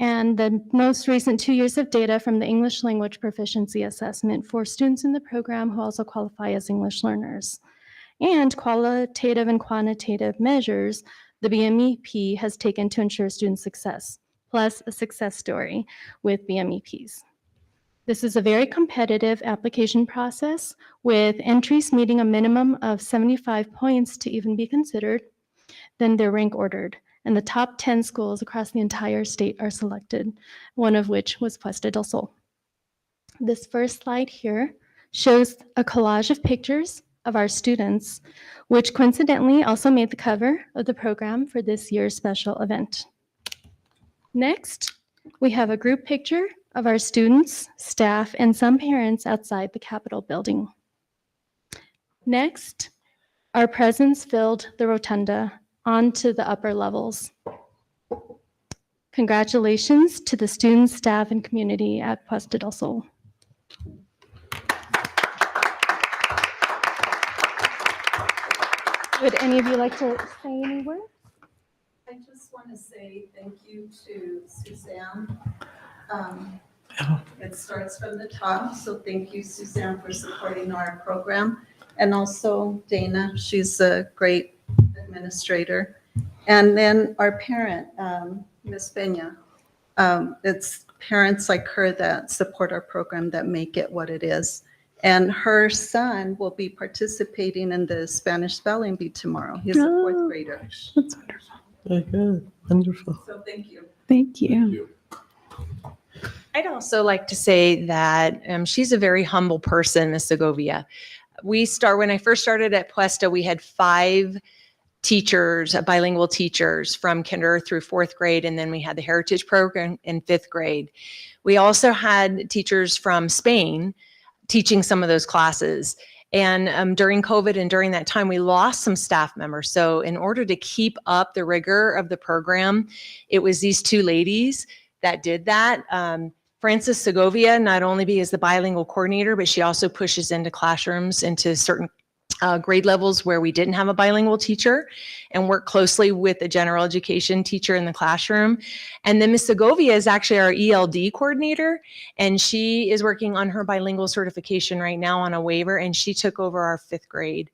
and the most recent 2 years of data from the English Language Proficiency Assessment for students in the program who also qualify as English learners. And qualitative and quantitative measures the BMEP has taken to ensure student success, plus a success story with BMEPs. This is a very competitive application process with entries meeting a minimum of 75 points to even be considered. Then they're rank ordered, and the top 10 schools across the entire state are selected, one of which was Puesta del Sol. This first slide here shows a collage of pictures of our students, which coincidentally also made the cover of the program for this year's special event. Next, we have a group picture of our students, staff, and some parents outside the Capitol building. Next, our presence filled the rotunda onto the upper levels. Congratulations to the students, staff, and community at Puesta del Sol. Would any of you like to say any words? I just want to say thank you to Suzanne. It starts from the top, so thank you, Suzanne, for supporting our program. And also Dana, she's a great administrator. And then our parent, Ms. Peña. It's parents like her that support our program that make it what it is. And her son will be participating in the Spanish spelling bee tomorrow. He's a fourth grader. That's wonderful. Very good. Wonderful. So thank you. Thank you. I'd also like to say that she's a very humble person, Miss Segovia. When I first started at Puesta, we had 5 teachers, bilingual teachers from kinder through 4th grade, and then we had the heritage program in 5th grade. We also had teachers from Spain teaching some of those classes. And during COVID and during that time, we lost some staff members. So in order to keep up the rigor of the program, it was these 2 ladies that did that. Frances Segovia, not only is the bilingual coordinator, but she also pushes into classrooms, into certain grade levels where we didn't have a bilingual teacher, and work closely with the general education teacher in the classroom. And then Ms. Segovia is actually our ELD coordinator, and she is working on her bilingual certification right now on a waiver, and she took over our 5th grade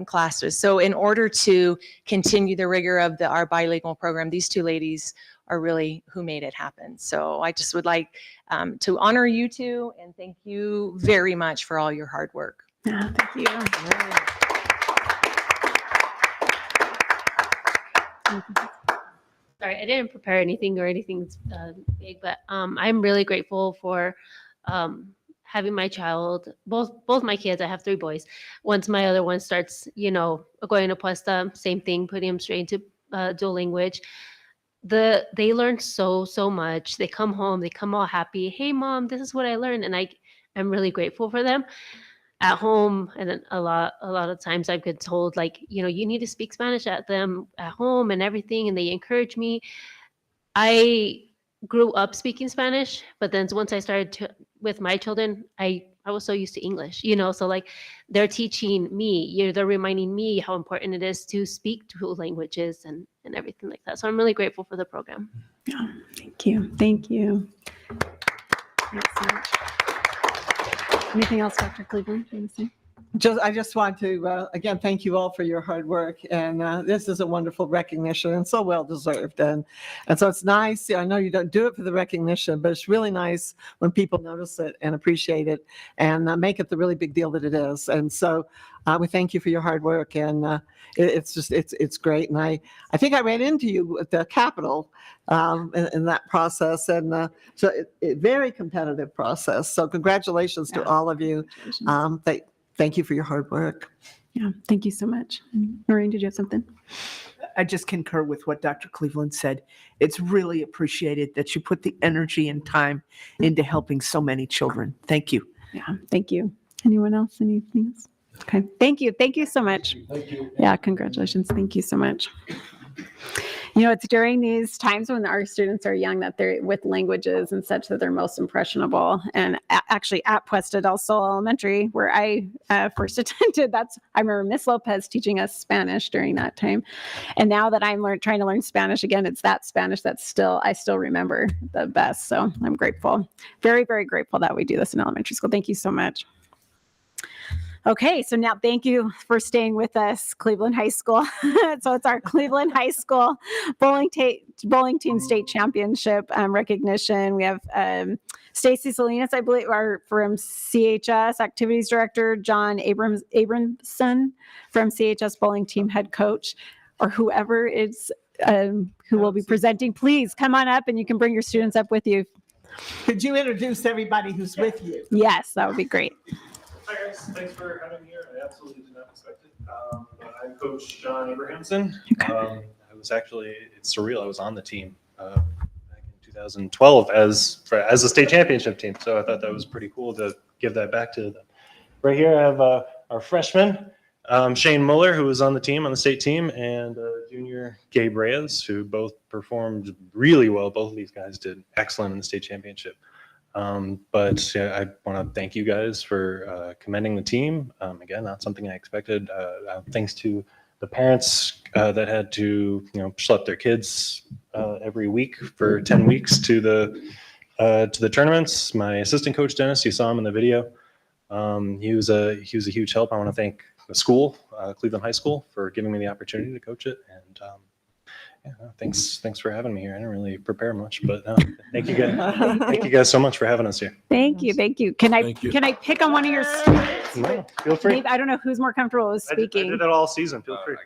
classes. So in order to continue the rigor of our bilingual program, these 2 ladies are really who made it happen. So I just would like to honor you 2 and thank you very much for all your hard work. Yeah, thank you. Sorry, I didn't prepare anything or anything big, but I'm really grateful for having my child, both my kids. I have 3 boys. Once my other one starts, going to Puesta, same thing, putting him straight into dual language. They learn so much. They come home, they come all happy. Hey, Mom, this is what I learned, and I'm really grateful for them. At home, and then a lot of times I've been told, like, you need to speak Spanish at them at home and everything, and they encourage me. I grew up speaking Spanish, but then once I started with my children, I was so used to English, so like they're teaching me, they're reminding me how important it is to speak 2 languages and everything like that. So I'm really grateful for the program. Yeah, thank you. Thank you. Thanks so much. Anything else, Dr. Cleveland, you want to say? I just want to, again, thank you all for your hard work. And this is a wonderful recognition and so well deserved. And so it's nice. I know you don't do it for the recognition, but it's really nice when people notice it and appreciate it and make it the really big deal that it is. And so we thank you for your hard work. And it's great. And I think I ran into you at the Capitol in that process. And so very competitive process. So congratulations to all of you. Thank you for your hard work. Yeah, thank you so much. Noreen, did you have something? I just concur with what Dr. Cleveland said. It's really appreciated that you put the energy and time into helping so many children. Thank you. Yeah, thank you. Anyone else? Anything else? Okay, thank you. Thank you so much. Thank you. Yeah, congratulations. Thank you so much. It's during these times when our students are young that they're with languages and such that they're most impressionable. And actually at Puesta del Sol Elementary, where I first attended, I remember Miss Lopez teaching us Spanish during that time. And now that I'm trying to learn Spanish again, it's that Spanish that I still remember the best. So I'm grateful, very, very grateful that we do this in elementary school. Thank you so much. Okay, so now thank you for staying with us, Cleveland High School. So it's our Cleveland High School bowling team state championship recognition. We have Stacy Salinas, I believe, from CHS Activities Director, John Abramson from CHS bowling team head coach, or whoever is who will be presenting. Please come on up, and you can bring your students up with you. Could you introduce everybody who's with you? Yes, that would be great. Hi guys, thanks for having me here. I absolutely did not expect it. I'm Coach John Abrahamson. It's surreal. I was on the team back in 2012 as a state championship team. So I thought that was pretty cool to give that back to them. Right here I have our freshman, Shane Muller, who was on the state team, and junior Gabe Reyes, who both performed really well. Both of these guys did excellent in the state championship. But yeah, I want to thank you guys for commending the team. Again, not something I expected. Thanks to the parents that had to schlep their kids every week for 10 weeks to the tournaments. My assistant coach Dennis, you saw him in the video. He was a huge help. I want to thank the school, Cleveland High School, for giving me the opportunity to coach it. And thanks for having me here. I didn't really prepare much, but thank you guys. Thank you guys so much for having us here. Thank you. Can I pick on one of your students? No, feel free. I don't know who's more comfortable with I speaking. did it all season. Feel free.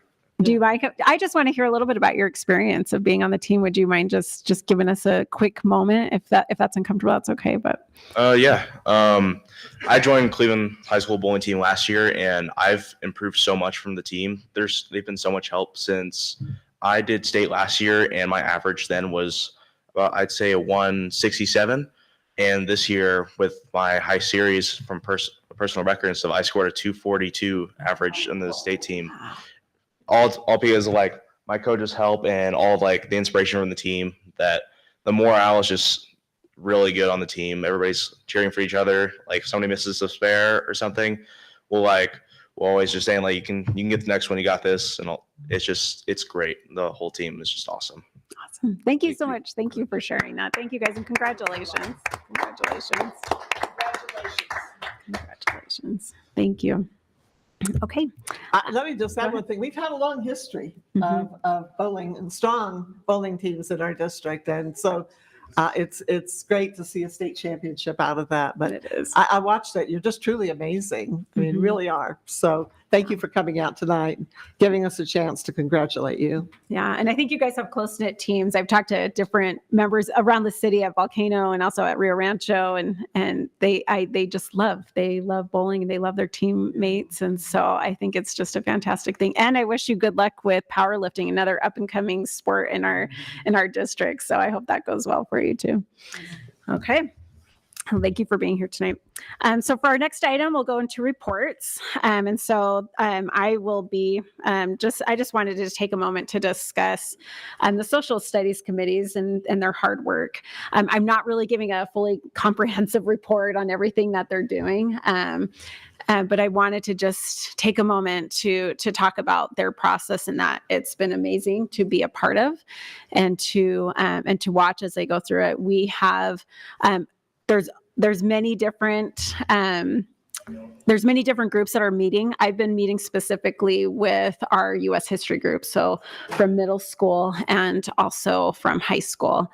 Do you mind? I just want to hear a little bit about your experience of being on the team. Would you mind just giving us a quick moment? If that's uncomfortable, that's okay. But yeah, I joined Cleveland High School bowling team last year, and I've improved so much from the team. They've been so much help since I did state last year, and my average then was about, I'd say, a 167. And this year, with my high series from personal record and stuff, I scored a 242 average on the state team. All because of like my coach's help and all of like the inspiration from the team. That the morale is just really good on the team. Everybody's cheering for each other. Like if somebody misses a spare or something, we'll always just saying like you can get the next one. You got this, and it's great. The whole team is just awesome. awesome. Thank you so much. Thank you for sharing that. Thank you guys, and congratulations. Congratulations. Thank you. Okay. Let me just add one thing. We've had a long history of bowling and strong bowling teams in our district. And so it's great to see a state championship out of that. But it is. I watched it. You're just truly amazing. I mean, really are. So thank you for coming out tonight and giving us a chance to congratulate you. Yeah, and I think you guys have close-knit teams. I've talked to different members around the city at Volcano and also at Rio Rancho, and they love bowling and they love their teammates, and so I think it's just a fantastic thing. And I wish you good luck with powerlifting, another up-and-coming sport in our district. So I hope that goes well for you too. Okay. Well, thank you for being here tonight. So for our next item, we'll go into reports. And so I will be I just wanted to take a moment to discuss the social studies committees and their hard work. I'm not really giving a fully comprehensive report on everything that they're doing. But I wanted to just take a moment to talk about their process, and that it's been amazing to be a part of and to watch as they go through it. We have there's many different groups that are meeting. I've been meeting specifically with our U.S. history group, so from middle school and also from high school.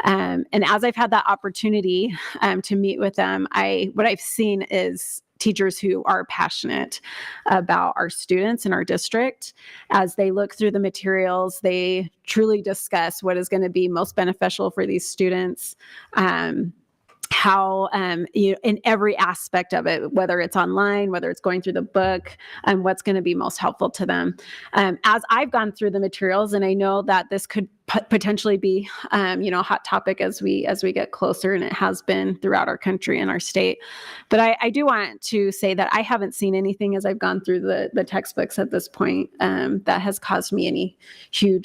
And as I've had that opportunity to meet with them, what I've seen is teachers who are passionate about our students in our district. As they look through the materials, they truly discuss what is going to be most beneficial for these students. How in every aspect of it, whether it's online, whether it's going through the book, and what's going to be most helpful to them. As I've gone through the materials, and I know that this could potentially be a hot topic as we get closer, and it has been throughout our country and our state. But I do want to say that I haven't seen anything as I've gone through the textbooks at this point that has caused me any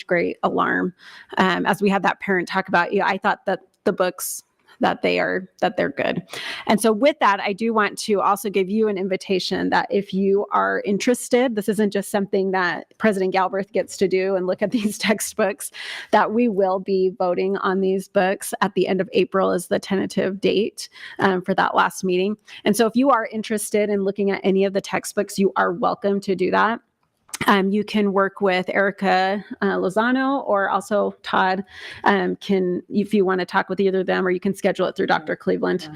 great alarm. As we had that parent talk about, I thought that the books that they're good. And so with that, I do want to also give you an invitation that if you are interested, this isn't just something that President Galbraith gets to do and look at these textbooks, that we will be voting on these books at the end of April is the tentative date for that last meeting. And so if you are interested in looking at any of the textbooks, you are welcome to do that. You can work with Erica Lozano, or also Todd if you want to talk with either of them, or you can schedule it through Dr. Cleveland.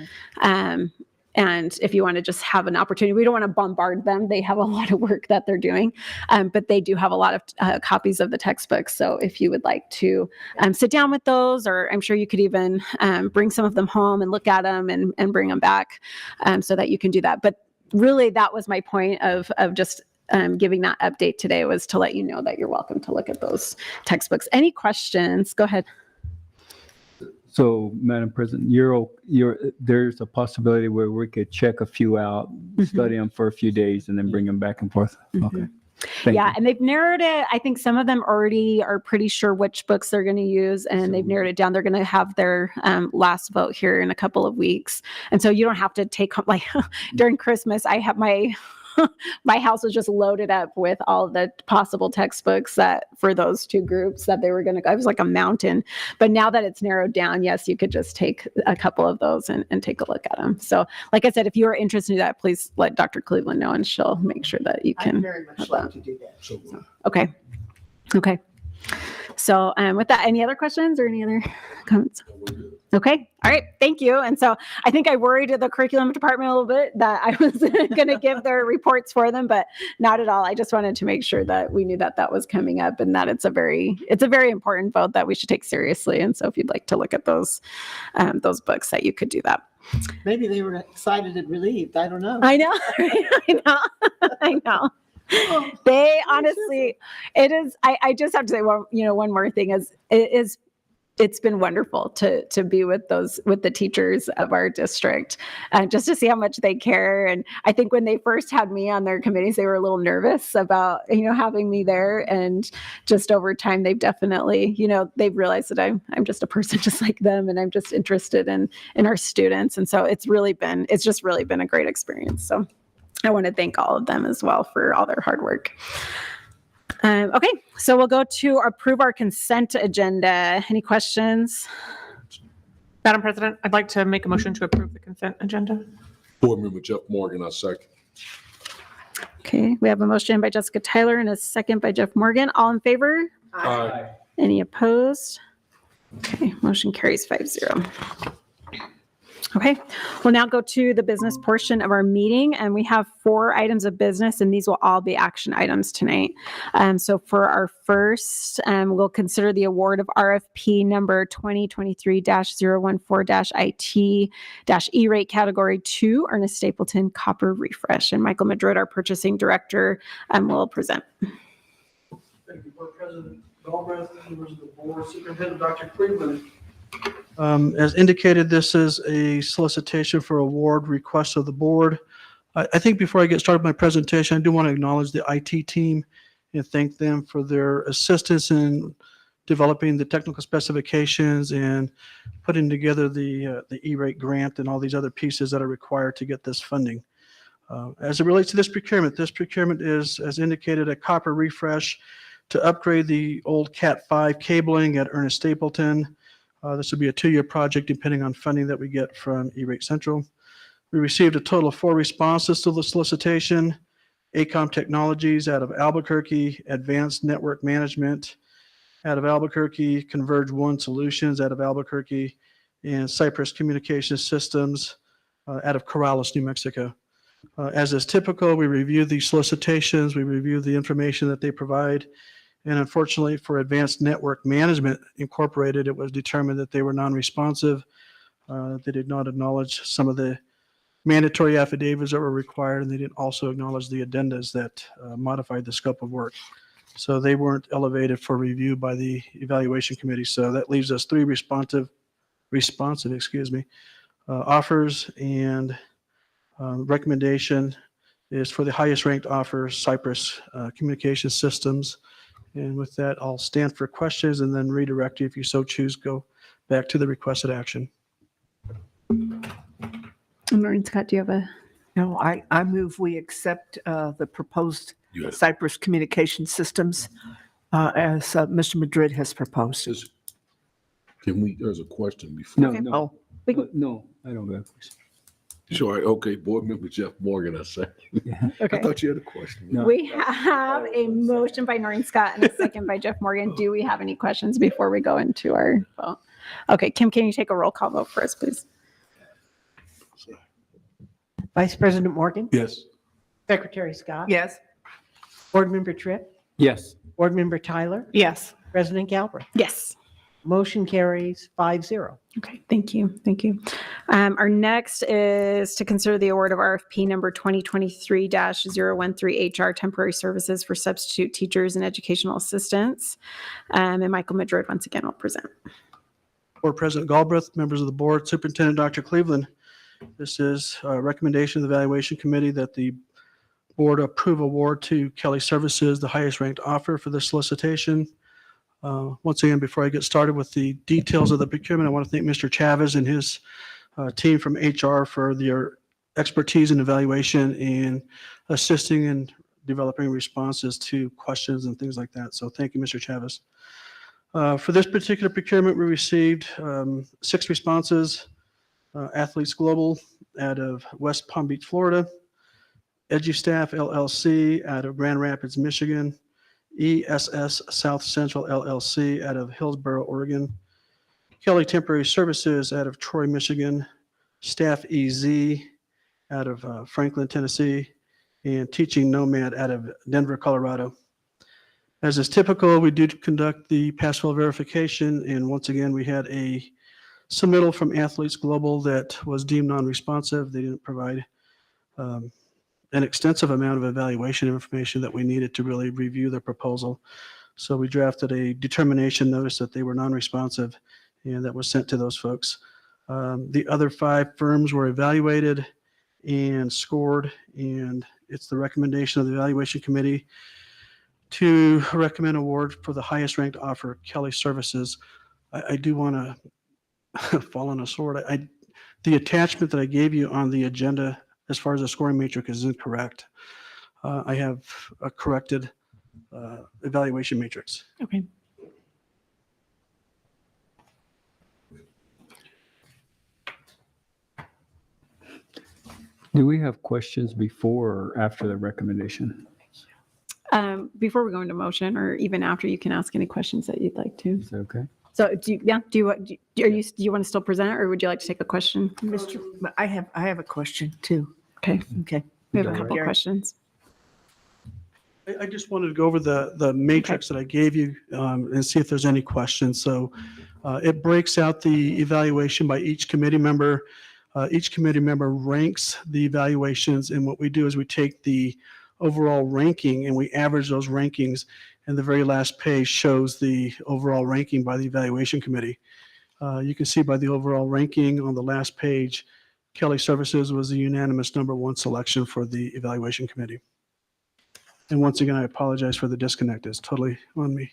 And if you want to just have an opportunity, we don't want to bombard them. They have a lot of work that they're doing, but they do have a lot of copies of the textbooks. So if you would like to sit down with those, or I'm sure you could even bring some of them home and look at them and bring them back so that you can do that. But really, that was my point of just giving that update today, was to let you know that you're welcome to look at those textbooks. Any questions? Go ahead. So, Madam President, there's a possibility where we could check a few out, study them for a few days, and then bring them back and forth. Okay. Thank you. And they've narrowed it. I think some of them already are pretty sure which books they're going to use, and they've narrowed it down. They're going to have their last vote here in a couple of weeks. And so you don't have to take, like during Christmas, I have my house was just loaded up with all the possible textbooks that for those two groups that they were going to go. It was like a mountain. But now that it's narrowed down, yes, you could just take a couple of those and take a look at them. So like I said, if you are interested in that, please let Dr. Cleveland know, and she'll make sure that you can. I'd very much love to do that. Okay. Okay. So with that, any other questions or any other comments? Okay. All right. Thank you. And so I think I worried the curriculum department a little bit that I was going to give their reports for them, but not at all. I just wanted to make sure that we knew that that was coming up, and that it's a very important vote that we should take seriously. And so if you'd like to look at those books, that you could do that. Maybe they were excited and relieved. I don't know. I know. I know. I know. They honestly, it is. I just have to say one more thing it's been wonderful to be with the teachers of our district, just to see how much they care. And I think when they first had me on their committees, they were a little nervous about having me there. And just over time, they've definitely they've realized that I'm just a person just like them, and I'm just interested in our students. And so it's just really been a great experience. So I want to thank all of them as well for all their hard work. Okay, so we'll go to approve our consent agenda. Any questions? Madam President, I'd like to make a motion to approve the consent agenda. Board Member Jeff Morgan, I second. Okay, we have a motion by Jessica Tyler and a second by Jeff Morgan. All in favor? Aye. Any opposed? Okay, motion carries 5-0. Okay, we'll now go to the business portion of our meeting, and we have 4 items of business, and these will all be action items tonight. So for our first, we'll consider the award of RFP number 2023-014-IT-E-rate Category 2, Ernest Stapleton Copper Refresh. And Michael Madrid, our purchasing director, will present. Thank you, Board President Galbraith, members of the board, Superintendent Dr. Cleveland. As indicated, this is a solicitation for award request of the board. I think before I get started with my presentation, I do want to acknowledge the IT team and thank them for their assistance in developing the technical specifications and putting together the E-rate grant and all these other pieces that are required to get this funding. As it relates to this procurement is, as indicated, a copper refresh to upgrade the old Cat 5 cabling at Ernest Stapleton. This will be a 2-year project depending on funding that we get from E-rate Central. We received a total of 4 responses to the solicitation. ACOM Technologies out of Albuquerque, Advanced Network Management out of Albuquerque, Converge One Solutions out of Albuquerque, and Cypress Communication Systems out of Corrales, New Mexico. As is typical, we review these solicitations, we review the information that they provide. And unfortunately for Advanced Network Management Incorporated, it was determined that they were non-responsive. They did not acknowledge some of the mandatory affidavits that were required, and they didn't also acknowledge the addendas that modified the scope of work. So they weren't elevated for review by the evaluation committee. So that leaves us 3 responsive offers, and recommendation is for the highest ranked offer, Cypress Communication Systems. And with that, I'll stand for questions and then redirect you, if you so choose, go back to the requested action. Maureen Scott, do you have a? No, I move we accept the proposed Cypress Communication Systems as Mr. Madrid has proposed. There's a question before. No, I don't have a question. Sure. Okay. Board Member Jeff Morgan, I second. Okay. I thought you had a question. No. We have a motion by Noreen Scott and a second by Jeff Morgan. Do we have any questions before we go into our vote? Okay, Kim, can you take a roll call vote for us, please? Vice President Morgan? Yes. Secretary Scott? Yes. Board Member Tripp? Yes. Board Member Tyler? Yes. President Galbraith? Yes. Motion carries 5-0. Okay, thank you. Thank you. Our next is to consider the award of RFP number 2023-013 HR temporary services for substitute teachers and educational assistants. And Michael Madrid once again will present. Board President Galbraith, members of the board, Superintendent Dr. Cleveland. This is a recommendation of the Evaluation Committee that the board approve award to Kelly Services, the highest ranked offer for the solicitation. Once again, before I get started with the details of the procurement, I want to thank Mr. Chavez and his team from HR for their expertise in evaluation and assisting in developing responses to questions and things like that. So thank you, Mr. Chavez. For this particular procurement, we received 6 responses. Athletes Global out of West Palm Beach, Florida. EduStaff LLC out of Grand Rapids, Michigan. ESS South Central LLC out of Hillsboro, Oregon. Kelly Temporary Services out of Troy, Michigan. Staff EZ out of Franklin, Tennessee. And Teaching Nomad out of Denver, Colorado. As is typical, we do conduct the pass-fail verification, and once again, we had a submittal from Athletes Global that was deemed non-responsive. They didn't provide an extensive amount of evaluation information that we needed to really review their proposal. So we drafted a determination notice that they were non-responsive, and that was sent to those folks. The other 5 firms were evaluated and scored, and it's the recommendation of the Evaluation Committee to recommend award for the highest ranked offer, Kelly Services. I do want to fall on a sword. The attachment that I gave you on the agenda as far as the scoring matrix is incorrect. I have a corrected evaluation matrix. Okay. Do we have questions before or after the recommendation? Before we go into motion, or even after, you can ask any questions that you'd like to. Is that okay? So do you want to still present it, or would you like to take a question? I have a question too. Okay. Okay. We have a Go couple ahead. questions. I just wanted to go over the matrix that I gave you and see if there's any questions. So it breaks out the evaluation by each committee member. Each committee member ranks the evaluations, and what we do is we take the overall ranking and we average those rankings, and the very last page shows the overall ranking by the Evaluation Committee. You can see by the overall ranking on the last page, Kelly Services was the unanimous #1 selection for the Evaluation Committee. And once again, I apologize for the disconnect. It's totally on me.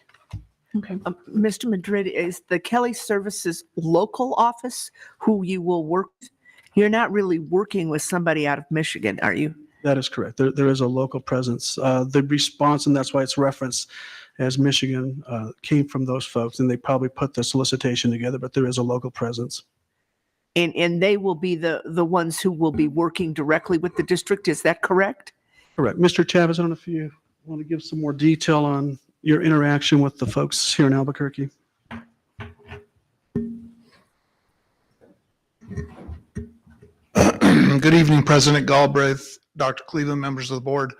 Okay. Mr. Madrid, is the Kelly Services local office who you will work with? You're not really working with somebody out of Michigan, are you? That is correct. There is a local presence. The response, and that's why it's referenced as Michigan, came from those folks, and they probably put the solicitation together, but there is a local presence. And they will be the ones who will be working directly with the district, is that correct? Correct. Mr. Chavez, I don't know if you want to give some more detail on your interaction with the folks here in Albuquerque. Good evening, President Galbraith, Dr. Cleveland, members of the board.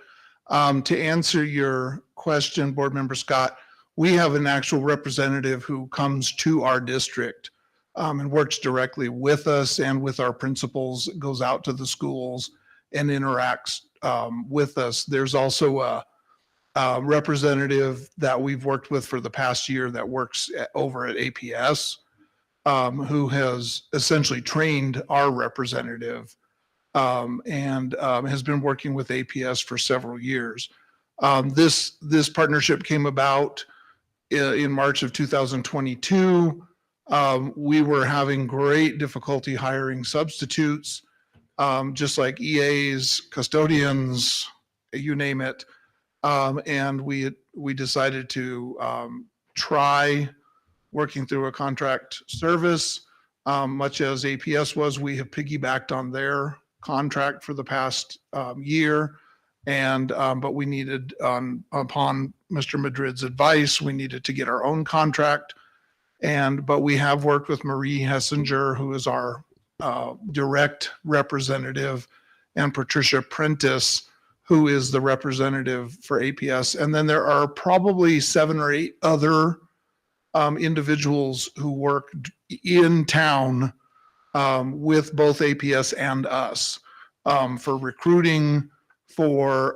To answer your question, Board Member Scott, we have an actual representative who comes to our district and works directly with us and with our principals, goes out to the schools and interacts with us. There's also a representative that we've worked with for the past year that works over at APS, who has essentially trained our representative and has been working with APS for several years. This partnership came about in March of 2022. We were having great difficulty hiring substitutes, just like EAs, custodians, you name it. And we decided to try working through a contract service. Much as APS was, we have piggybacked on their contract for the past year. And but we needed, upon Mr. Madrid's advice, we needed to get our own contract. But we have worked with Marie Hessinger, who is our direct representative, and Patricia Prentice, who is the representative for APS. And then there are probably 7 or 8 other individuals who work in town with both APS and us for recruiting, for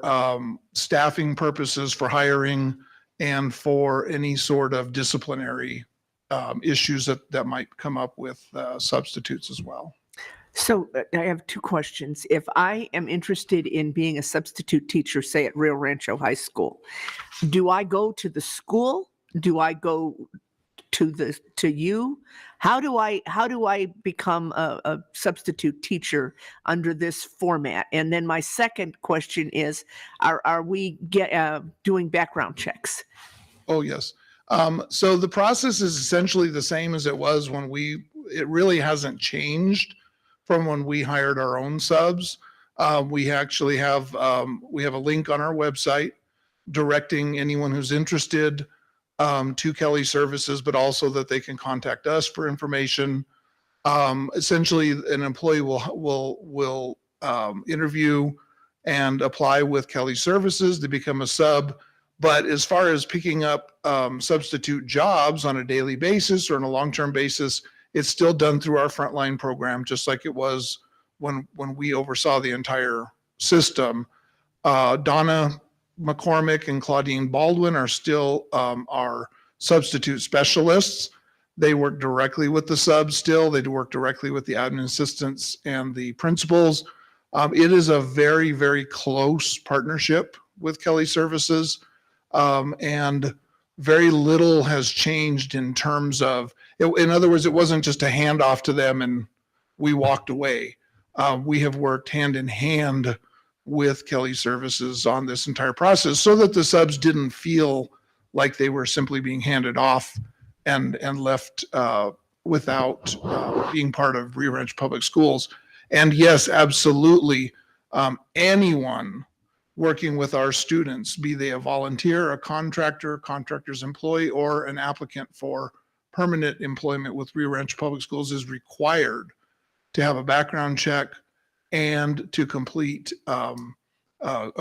staffing purposes, for hiring, and for any sort of disciplinary issues that might come up with substitutes as well. So I have two questions. If I am interested in being a substitute teacher, say at Rio Rancho High School, do I go to the school? Do I go to you? How do I become a substitute teacher under this format? And then my second question is, are we doing background checks? Oh, yes. So the process is essentially the same as it was when it really hasn't changed from when we hired our own subs. We actually have a link on our website directing anyone who's interested to Kelly Services, but also that they can contact us for information. Essentially, an employee will interview and apply with Kelly Services to become a sub. But as far as picking up substitute jobs on a daily basis or on a long-term basis, it's still done through our frontline program, just like it was when we oversaw the entire system. Donna McCormick and Claudine Baldwin are still our substitute specialists. They work directly with the subs still. They work directly with the admin assistants and the principals. It is a very, very close partnership with Kelly Services. And very little has changed in terms of, in other words, it wasn't just a handoff to them and we walked away. We have worked hand in hand with Kelly Services on this entire process so that the subs didn't feel like they were simply being handed off and left without being part of Rio Rancho Public Schools. And yes, absolutely, anyone working with our students, be they a volunteer, a contractor, contractor's employee, or an applicant for permanent employment with Rio Rancho Public Schools, is required to have a background check and to complete a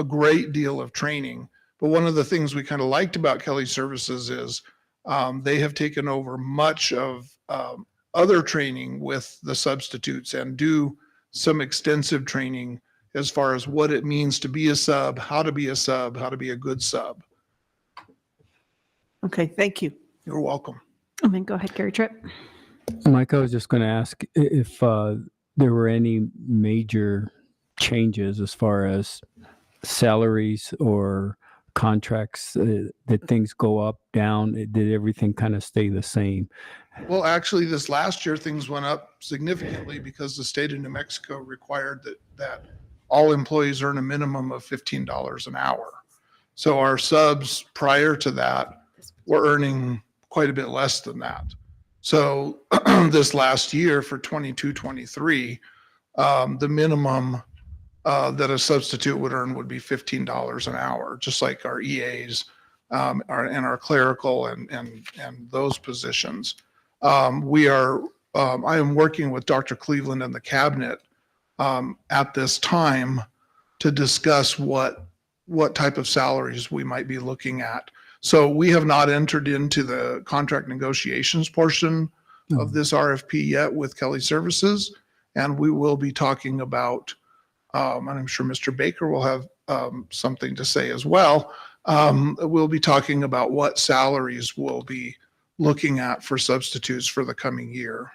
great deal of training. But one of the things we kind of liked about Kelly Services is they have taken over much of other training with the substitutes and do some extensive training as far as what it means to be a sub, how to be a sub, how to be a good sub. Okay, thank you. You're welcome. And then go ahead, Gary Tripp. Mike, I was just going to ask if there were any major changes as far as salaries or contracts. Did things go up, down? Did everything kind of stay the same? Well, actually, this last year, things went up significantly because the state of New Mexico required that all employees earn a minimum of $15 an hour. So our subs prior to that were earning quite a bit less than that. So this last year for 22-23, the minimum that a substitute would earn would be $15 an hour, just like our EAs and our clerical and those positions. I am working with Dr. Cleveland and the cabinet at this time to discuss what type of salaries we might be looking at. So we have not entered into the contract negotiations portion of this RFP yet with Kelly Services, and we will be talking about, and I'm sure Mr. Baker will have something to say as well. We'll be talking about what salaries we'll be looking at for substitutes for the coming year.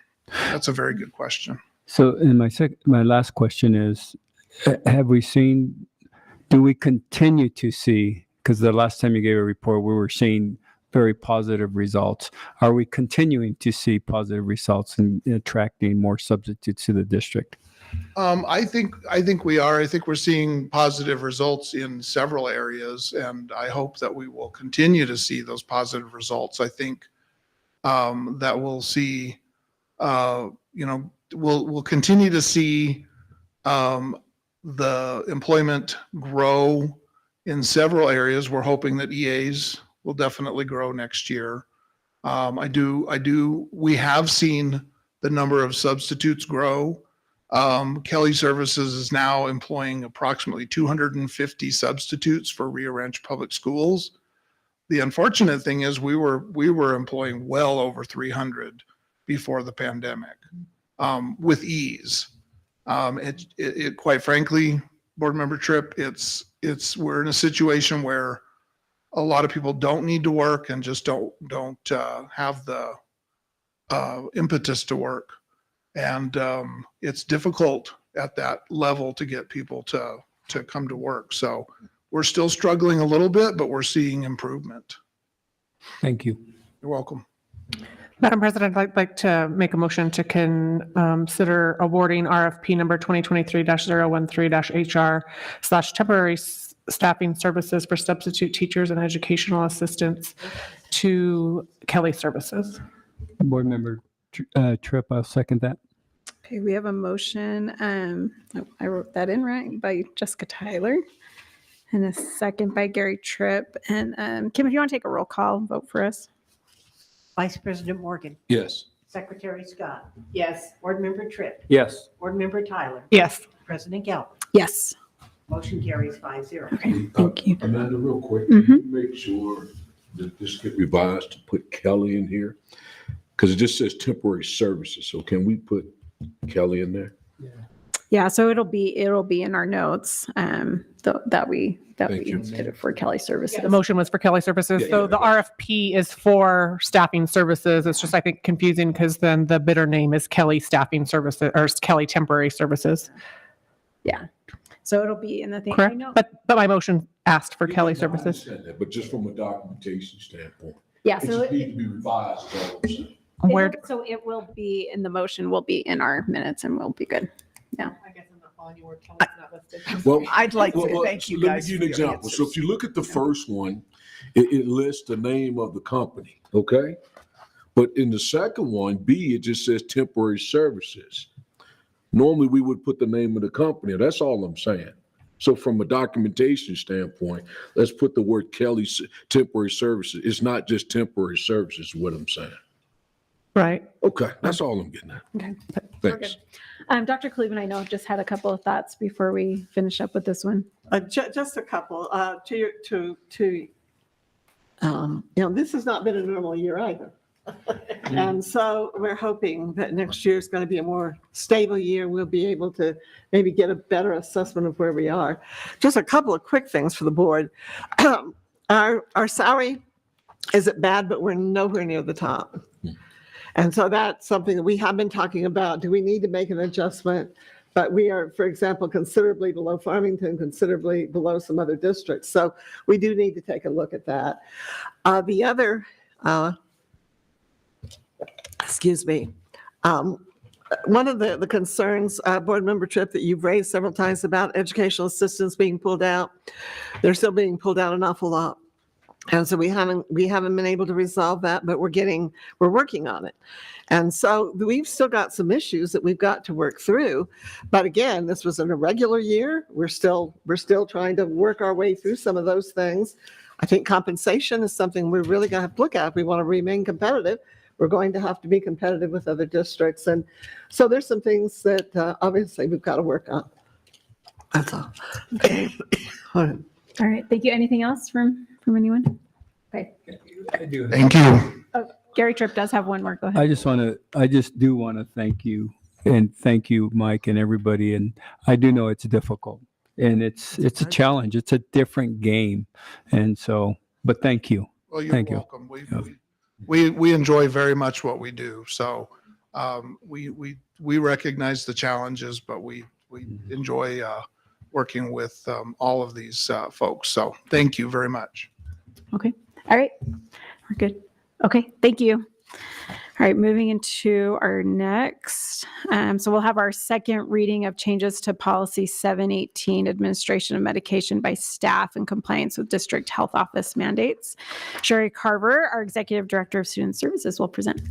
That's a very good question. So, and my last question is, do we continue to see, because the last time you gave a report, we were seeing very positive results. Are we continuing to see positive results in attracting more substitutes to the district? I think we are. I think we're seeing positive results in several areas, and I hope that we will continue to see those positive results. I think that we'll see, we'll continue to see the employment grow in several areas. We're hoping that EAs will definitely grow next year. We have seen the number of substitutes grow. Kelly Services is now employing approximately 250 substitutes for Rio Rancho Public Schools. The unfortunate thing is we were employing well over 300 before the pandemic, with ease. It quite frankly, board member Tripp, we're in a situation where a lot of people don't need to work and just don't have the impetus to work. And it's difficult at that level to get people to come to work. So we're still struggling a little bit, but we're seeing improvement. Thank you. You're welcome. Madam President, I'd like to make a motion to consider awarding RFP number 2023-013-HR/temporary staffing services for substitute teachers and educational assistants to Kelly Services. Board Member Tripp, I'll second that. Okay, we have a motion. I wrote that in right by Jessica Tyler and a second by Gary Tripp. And Kim, if you want to take a roll call vote for us. Vice President Morgan. Yes. Secretary Scott. Yes. Board Member Tripp. Yes. Board Member Tyler. Yes. President Galbraith. Yes. Motion carries 5-0. Okay, thank you. Amanda, real quick, Mhm. can you make sure that this get revised to put Kelly in here? Because it just says temporary services. So can we put Kelly in there? Yeah, so it'll be in our notes that we Thank you. did it for Kelly Services. The motion was for Kelly Services. Yeah, So yeah, the RFP is for staffing services. It's just, I think, confusing because then the bidder name is Kelly Staffing Services or Kelly Temporary Services. Yeah. So it'll be in the thing. I Correct? know. But my motion asked for Kelly No, I Services. understand that, but just from a documentation standpoint. Yeah, It so just needs to be revised, is all I'm saying. Where, so it will be in the motion, will be in our minutes and we'll be good. Yeah. Well, I'd like to well, thank you let me guys give for you an your example. So answers. if you look at the first one, it lists the name of the company, okay? But in the second one, B, it just says temporary services. Normally, we would put the name of the company. That's all I'm saying. So from a documentation standpoint, let's put the word Kelly Temporary Services. It's not just temporary services, is what I'm saying. right. Okay, that's all I'm getting at. Okay. Thanks. Dr. Cleveland, I know, just had a couple of thoughts before we finish up with this one. Just a couple, this has not been a normal year either. And so we're hoping that next year is going to be a more stable year. We'll be able to maybe get a better assessment of where we are. Just a couple of quick things for the board. Our salary isn't bad, but we're nowhere near the top. And so that's something that we have been talking about. Do we need to make an adjustment? But we are, for example, considerably below Farmington, considerably below some other districts. So we do need to take a look at that. The other, one of the concerns, Board Member Tripp, that you've raised several times about educational assistants being pulled out, they're still being pulled out an awful lot. And so we haven't been able to resolve that, but we're working on it. And so we've still got some issues that we've got to work through. But again, this was an irregular year. We're still trying to work our way through some of those things. I think compensation is something we're really going to have to look at if we want to remain competitive. We're going to have to be competitive with other districts. And so there's some things that obviously we've got to work on. That's all. Okay. All right. Thank you. Anything else from anyone? Okay. I do. Thank you. Oh, Gary Tripp does have one more. Go ahead. I just do want to thank you and thank you, Mike, and everybody. And I do know it's difficult and it's a challenge. It's a different game. And so, but thank you. Well, you're Thank you. welcome. We enjoy very much what we do. So we recognize the challenges, but we enjoy working with all of these folks. So thank you very much. Okay. All right. We're good. Okay. Thank you. All right. Moving into our next. So we'll have our second reading of changes to policy 718, administration of medication by staff in compliance with district health office mandates. Sherry Carver, our executive director of student services, will present.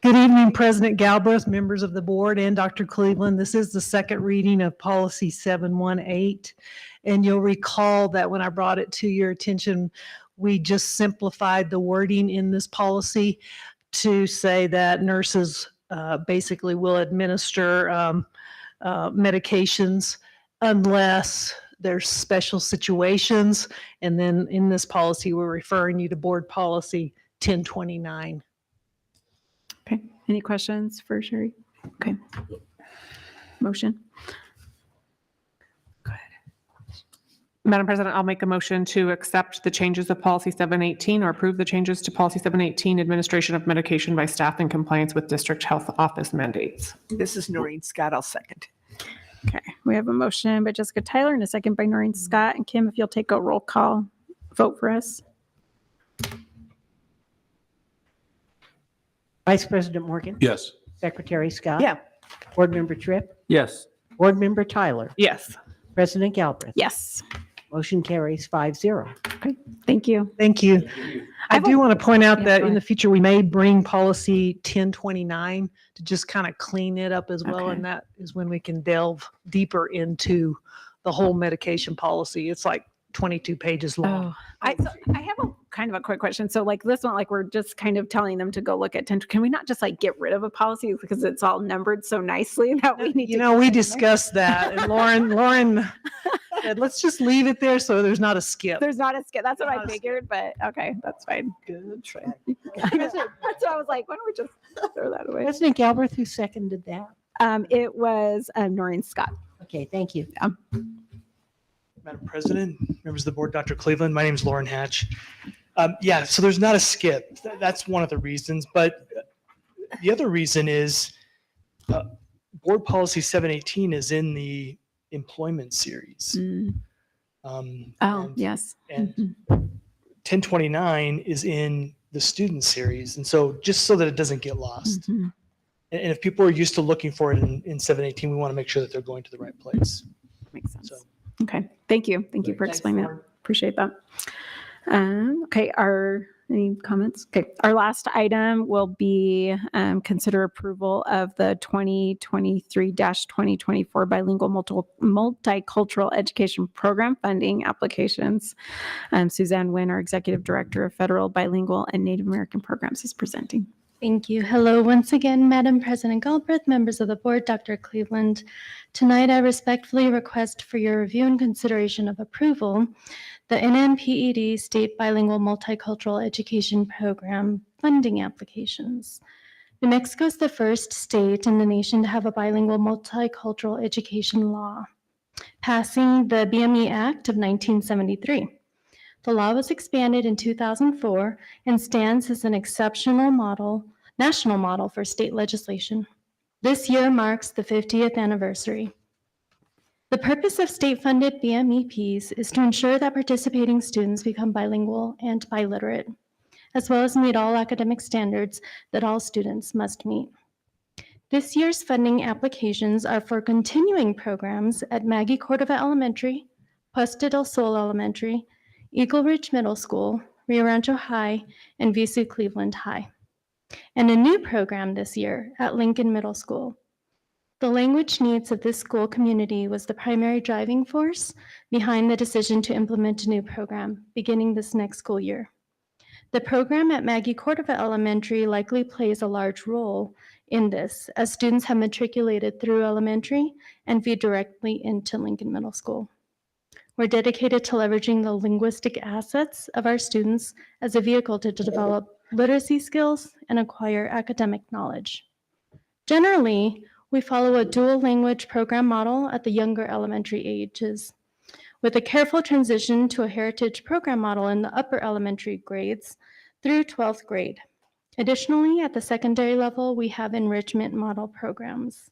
Good evening, President Galbraith, members of the board, and Dr. Cleveland. This is the second reading of policy 718. And you'll recall that when I brought it to your attention, we just simplified the wording in this policy to say that nurses basically will administer medications unless there's special situations. And then in this policy, we're referring you to board policy 1029. Okay. Any questions for Sherry? Okay. Motion. Madam President, I'll make a motion to accept the changes of policy 718 or approve the changes to policy 718, administration of medication by staff in compliance with district health office mandates. This is Noreen Scott. I'll second. Okay. We have a motion by Jessica Tyler and a second by Noreen Scott. And Kim, if you'll take a roll call vote for us. Vice President Morgan? Yes. Secretary Scott? Yeah. Board Member Tripp? Yes. Board Member Tyler? Yes. President Galbraith? Yes. Motion carries 5-0. Okay. Thank you. Thank you. I do want to point out Yeah, that go in the ahead. future, we may bring policy 1029 to just kind of clean it up as well. Okay. And that is when we can delve deeper into the whole medication policy. It's like 22 pages long. Oh, I have a kind of a quick question. So like this one, like we're just kind of telling them to go look at 10. Can we not just like get rid of a policy because it's all numbered so nicely that we need You to? know, we discussed that and Lauren said, let's just leave it there so there's not a skip. There's not a skip. That's what I Not a figured, but okay, that's fine. Good try. That's why I was like, why don't we just throw that away? President Galbraith, who seconded that? It was Noreen Scott. Okay, thank you. Madam President, members of the board, Dr. Cleveland, my name is Lauren Hatch. Yeah, so there's not a skip. That's one of the reasons. But the other reason is board policy 718 is in the employment series. Oh, And- yes. And Mhm. 1029 is in the student series. And so just so that it doesn't get lost. Mhm. And if people are used to looking for it in 718, we want to make sure that they're going to the right place. Makes sense. So- Okay. Thank you. Thank you for Thanks, explaining that. Lauren. Appreciate that. Okay. Any comments? Okay. Our last item will be consider approval of the 2023-2024 bilingual multicultural education program funding applications. Suzanne Nguyen, our Executive Director of Federal Bilingual and Native American Programs, is presenting. Thank you. Hello once again, Madam President Galbraith, members of the board, Dr. Cleveland. Tonight, I respectfully request for your review and consideration of approval the NMPED State Bilingual Multicultural Education Program funding applications. New Mexico is the first state in the nation to have a bilingual multicultural education law, passing the BME Act of 1973. The law was expanded in 2004 and stands as an exceptional national model for state legislation. This year marks the 50th anniversary. The purpose of state-funded BMEPs is to ensure that participating students become bilingual and biliterate, as well as meet all academic standards that all students must meet. This year's funding applications are for continuing programs at Maggie Cordova Elementary, Puesta del Sol Elementary, Eagle Ridge Middle School, Rio Rancho High, and Visu Cleveland High, and a new program this year at Lincoln Middle School. The language needs of this school community was the primary driving force behind the decision to implement a new program beginning this next school year. The program at Maggie Cordova Elementary likely plays a large role in this, as students have matriculated through elementary and feed directly into Lincoln Middle School. We're dedicated to leveraging the linguistic assets of our students as a vehicle to develop literacy skills and acquire academic knowledge. Generally, we follow a dual language program model at the younger elementary ages, with a careful transition to a heritage program model in the upper elementary grades through 12th grade. Additionally, at the secondary level, we have enrichment model programs.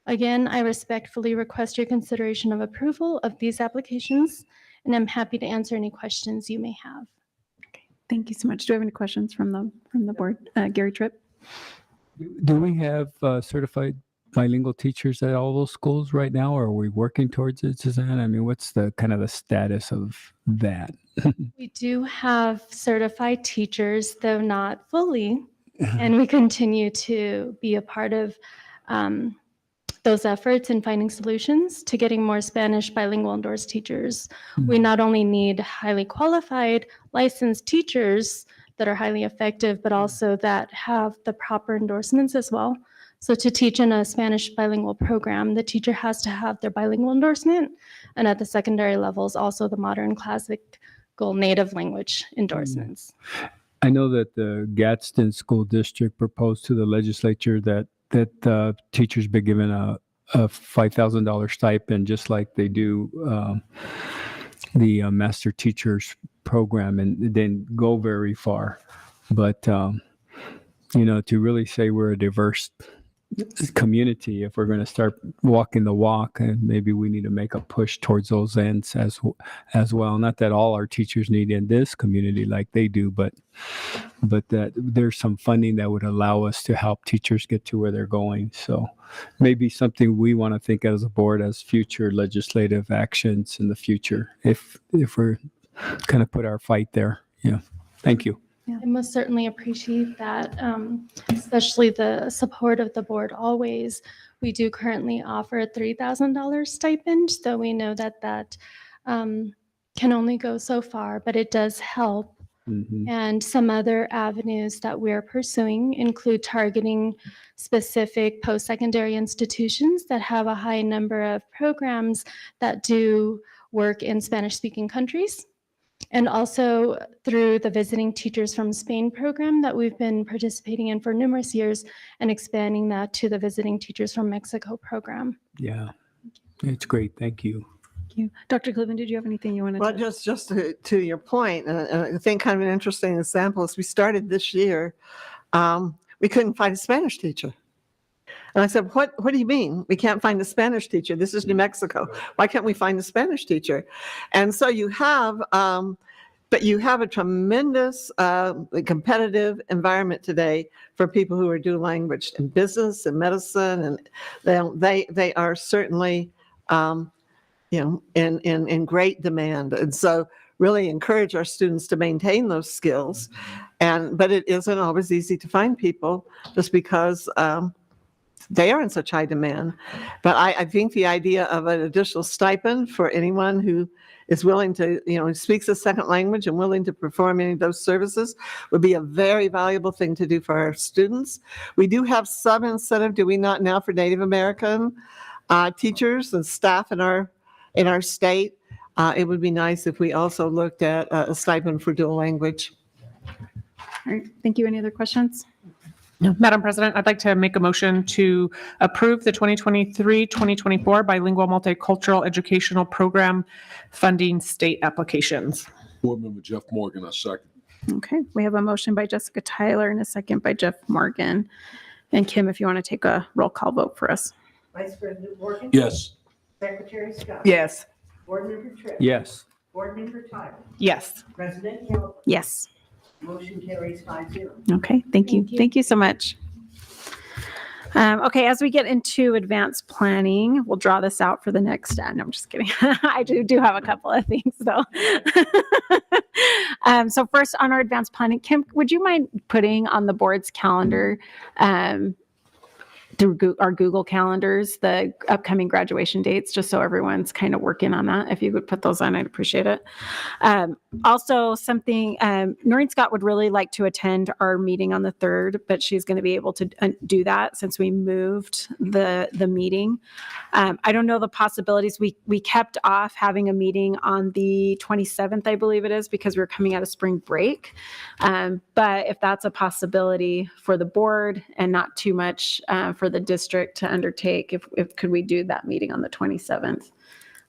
Again, I respectfully request your consideration of approval of these applications, and I'm happy to answer any questions you may have. Thank you so much. Do we have any questions from the board? Gary Tripp? Do we have certified bilingual teachers at all those schools right now, or are we working towards it, Suzanne? I mean, what's the kind of the status of that? We do have certified teachers, though not fully, and we continue to be a part of those efforts in finding solutions to getting more Spanish bilingual endorsed teachers. We not only need highly qualified licensed teachers that are highly effective, but also that have the proper endorsements as well. So to teach in a Spanish bilingual program, the teacher has to have their bilingual endorsement, and at the secondary levels, also the modern classical native language endorsements. I know that the Gadsden School District proposed to the legislature that teachers be given a $5,000 stipend, just like they do the master teachers program, and it didn't go very far. But to really say we're a diverse community, if we're going to start walking the walk, and maybe we need to make a push towards those ends as well. Not that all our teachers need in this community like they do, but that there's some funding that would allow us to help teachers get to where they're going. So maybe something we want to think as a board as future legislative actions in the future, if we're going to put our fight there. Yeah. Thank you. Yeah, I most certainly appreciate that, especially the support of the board always. We do currently offer a $3,000 stipend, though we know that can only go so far, but it does help. Mm-hmm. And some other avenues that we're pursuing include targeting specific post-secondary institutions that have a high number of programs that do work in Spanish-speaking countries. And also through the Visiting Teachers from Spain program that we've been participating in for numerous years, and expanding that to the Visiting Teachers from Mexico program. Yeah, it's great. Thank you. Thank you. Dr. Cleveland, did you have anything you wanted Well, to? just to your point, and I think kind of an interesting example is we started this year, we couldn't find a Spanish teacher. And I said, what do you mean? We can't find a Spanish teacher. This is New Mexico. Why can't we find a Spanish teacher? And so you have, but you have a tremendous competitive environment today for people who are dual language in business and medicine. And they are certainly, in great demand. And so really encourage our students to maintain those skills. But it isn't always easy to find people just because they are in such high demand. But I think the idea of an additional stipend for anyone who is willing to, speaks a second language and willing to perform any of those services would be a very valuable thing to do for our students. We do have some incentive, do we not now, for Native American teachers and staff in our state. It would be nice if we also looked at a stipend for dual language. All right. Thank you. Any other questions? No. Madam President, I'd like to make a motion to approve the 2023-2024 bilingual multicultural educational program funding state applications. Board Member Jeff Morgan, I second. Okay. We have a motion by Jessica Tyler and a second by Jeff Morgan. And Kim, if you want to take a roll call vote for us. Vice President Morgan? Yes. Secretary Scott? Yes. Board Member Tripp? Yes. Board Member Tyler? Yes. President Gilbert? Yes. Motion carries 5-0. Okay. Thank you. Thank you so much. Okay, as we get into advanced planning, we'll draw this out for the next. No, I'm just kidding. I do have a couple of things though. So first on our advanced planning, Kim, would you mind putting on the board's calendar through our Google calendars the upcoming graduation dates, just so everyone's kind of working on that? If you would put those on, I'd appreciate it. Also, something Noreen Scott would really like to attend our meeting on the 3rd, but she's going to be able to do that since we moved the meeting. I don't know the possibilities. We kept off having a meeting on the 27th, I believe it is, because we're coming out of spring break. But if that's a possibility for the board and not too much for the district to undertake, if could we do that meeting on the 27th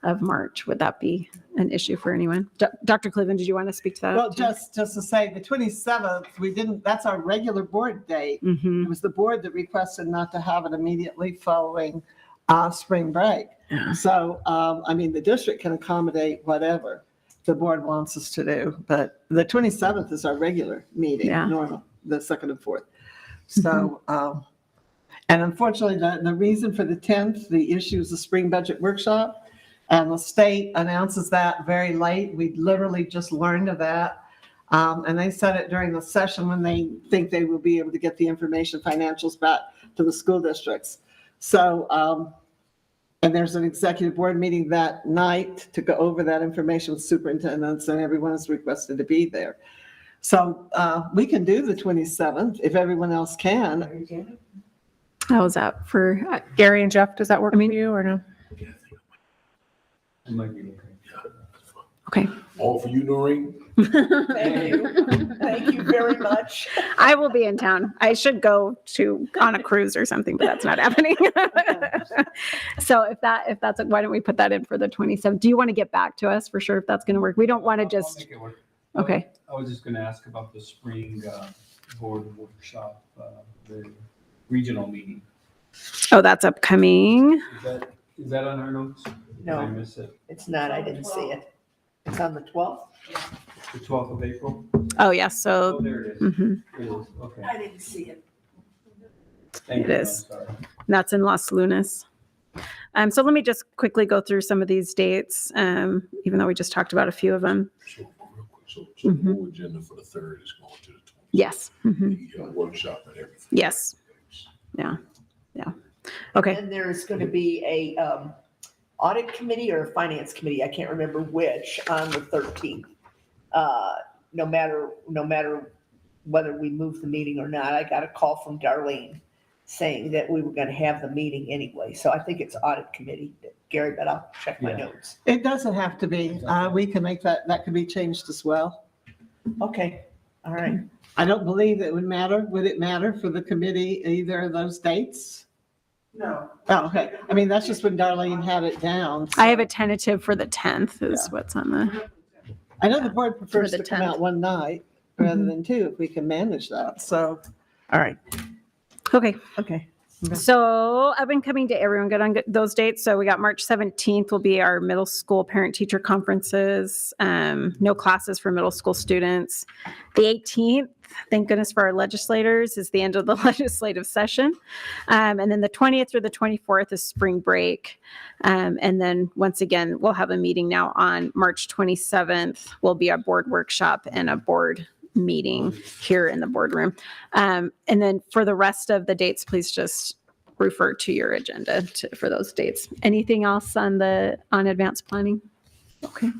of March? Would that be an issue for anyone? Dr. Cleveland, did you want to speak to that? Well, just to say the 27th, that's our regular board date. Mm-hmm. It was the board that requested not to have it immediately following spring break. Yeah. So, the district can accommodate whatever the board wants us to do, but the 27th is our regular meeting, normal, the 2nd and 4th. So, and unfortunately, the reason for the 10th, the issue is the spring budget workshop, and the state announces that very late. We literally just learned of that. And they said it during the session when they think they will be able to get the information financials back to the school districts. So, and there's an executive board meeting that night to go over that information with superintendents, and everyone is requested to be there. So we can do the 27th if everyone else can. How's that for, Gary and Jeff, does that work for you or no? It might be okay. okay. All for you, Noreen? Thank you. Thank you very much. I will be in town. I should go on a cruise or something, but that's not happening. So if that's, why don't we put that in for the 27th? Do you want to get back to us for sure if that's going to work? We don't want to I'll just, make it work. okay. I was just going to ask about the spring board workshop, the regional meeting. Oh, that's upcoming. Is that on our notes? No. Did I miss it? It's not, I didn't see it. It's on the 12th? The 12th of April? Oh, yeah. So Oh, there it is. mhm. It is, okay. I didn't see it. Thank It you, is. I'm sorry. That's in Las Lunas. So let me just quickly go through some of these dates, even though we just talked about a few of them. So real quick, so the board agenda for the 3rd is going to the 20th. Yes. Mhm. The workshop and everything. Yes. Yeah. Yeah. Okay. And there's going to be a audit committee or a finance committee, I can't remember which, on the 13th. No matter whether we move the meeting or not, I got a call from Darlene saying that we were going to have the meeting anyway. So I think it's audit committee, Gary, but I'll check my notes. It doesn't have to be. We can make that could be changed as well. Okay, all right. I don't believe it would matter. Would it matter for the committee, either of those dates? No. Oh, okay. I mean, that's just when Darlene had it down. I have a tentative for the 10th is what's on the. I know the board prefers the to come 10th. out one night rather than two, if we can manage that. So, all right. Okay. Okay. So I've been coming to everyone good on those dates. So we got March 17th will be our middle school parent teacher conferences. No classes for middle school students. The 18th, thank goodness for our legislators, is the end of the legislative session. And then the 20th through the 24th is spring break. And then once again, we'll have a meeting now on March 27th will be a board workshop and a board meeting here in the boardroom. And then for the rest of the dates, please just refer to your agenda for those dates. Anything else on advanced planning? Okay.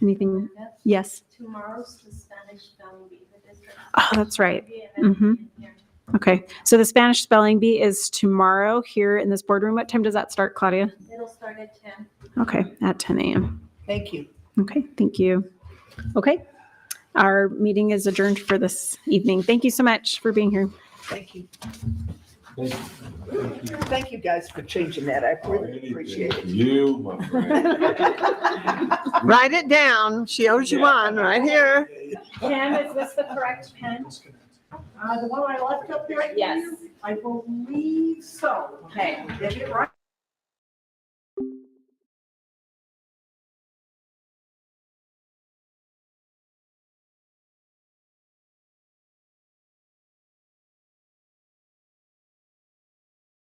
Anything? Yes. Tomorrow's the Spanish spelling bee for district. Oh, that's right. Okay. So the Spanish spelling bee is tomorrow here in this boardroom. What time does that start, Claudia? It'll start at 10. Okay. At 10 a.m. Thank you. Okay. Thank you. Okay. Our meeting is adjourned for this evening. Thank you so much for being here. Thank you. Thank you guys for changing that. I really appreciate it. You, my friend. write it down. She owes you one right here. Pam, is this the correct pen? The one I left up there? Yes. I believe so. Okay. Get it right.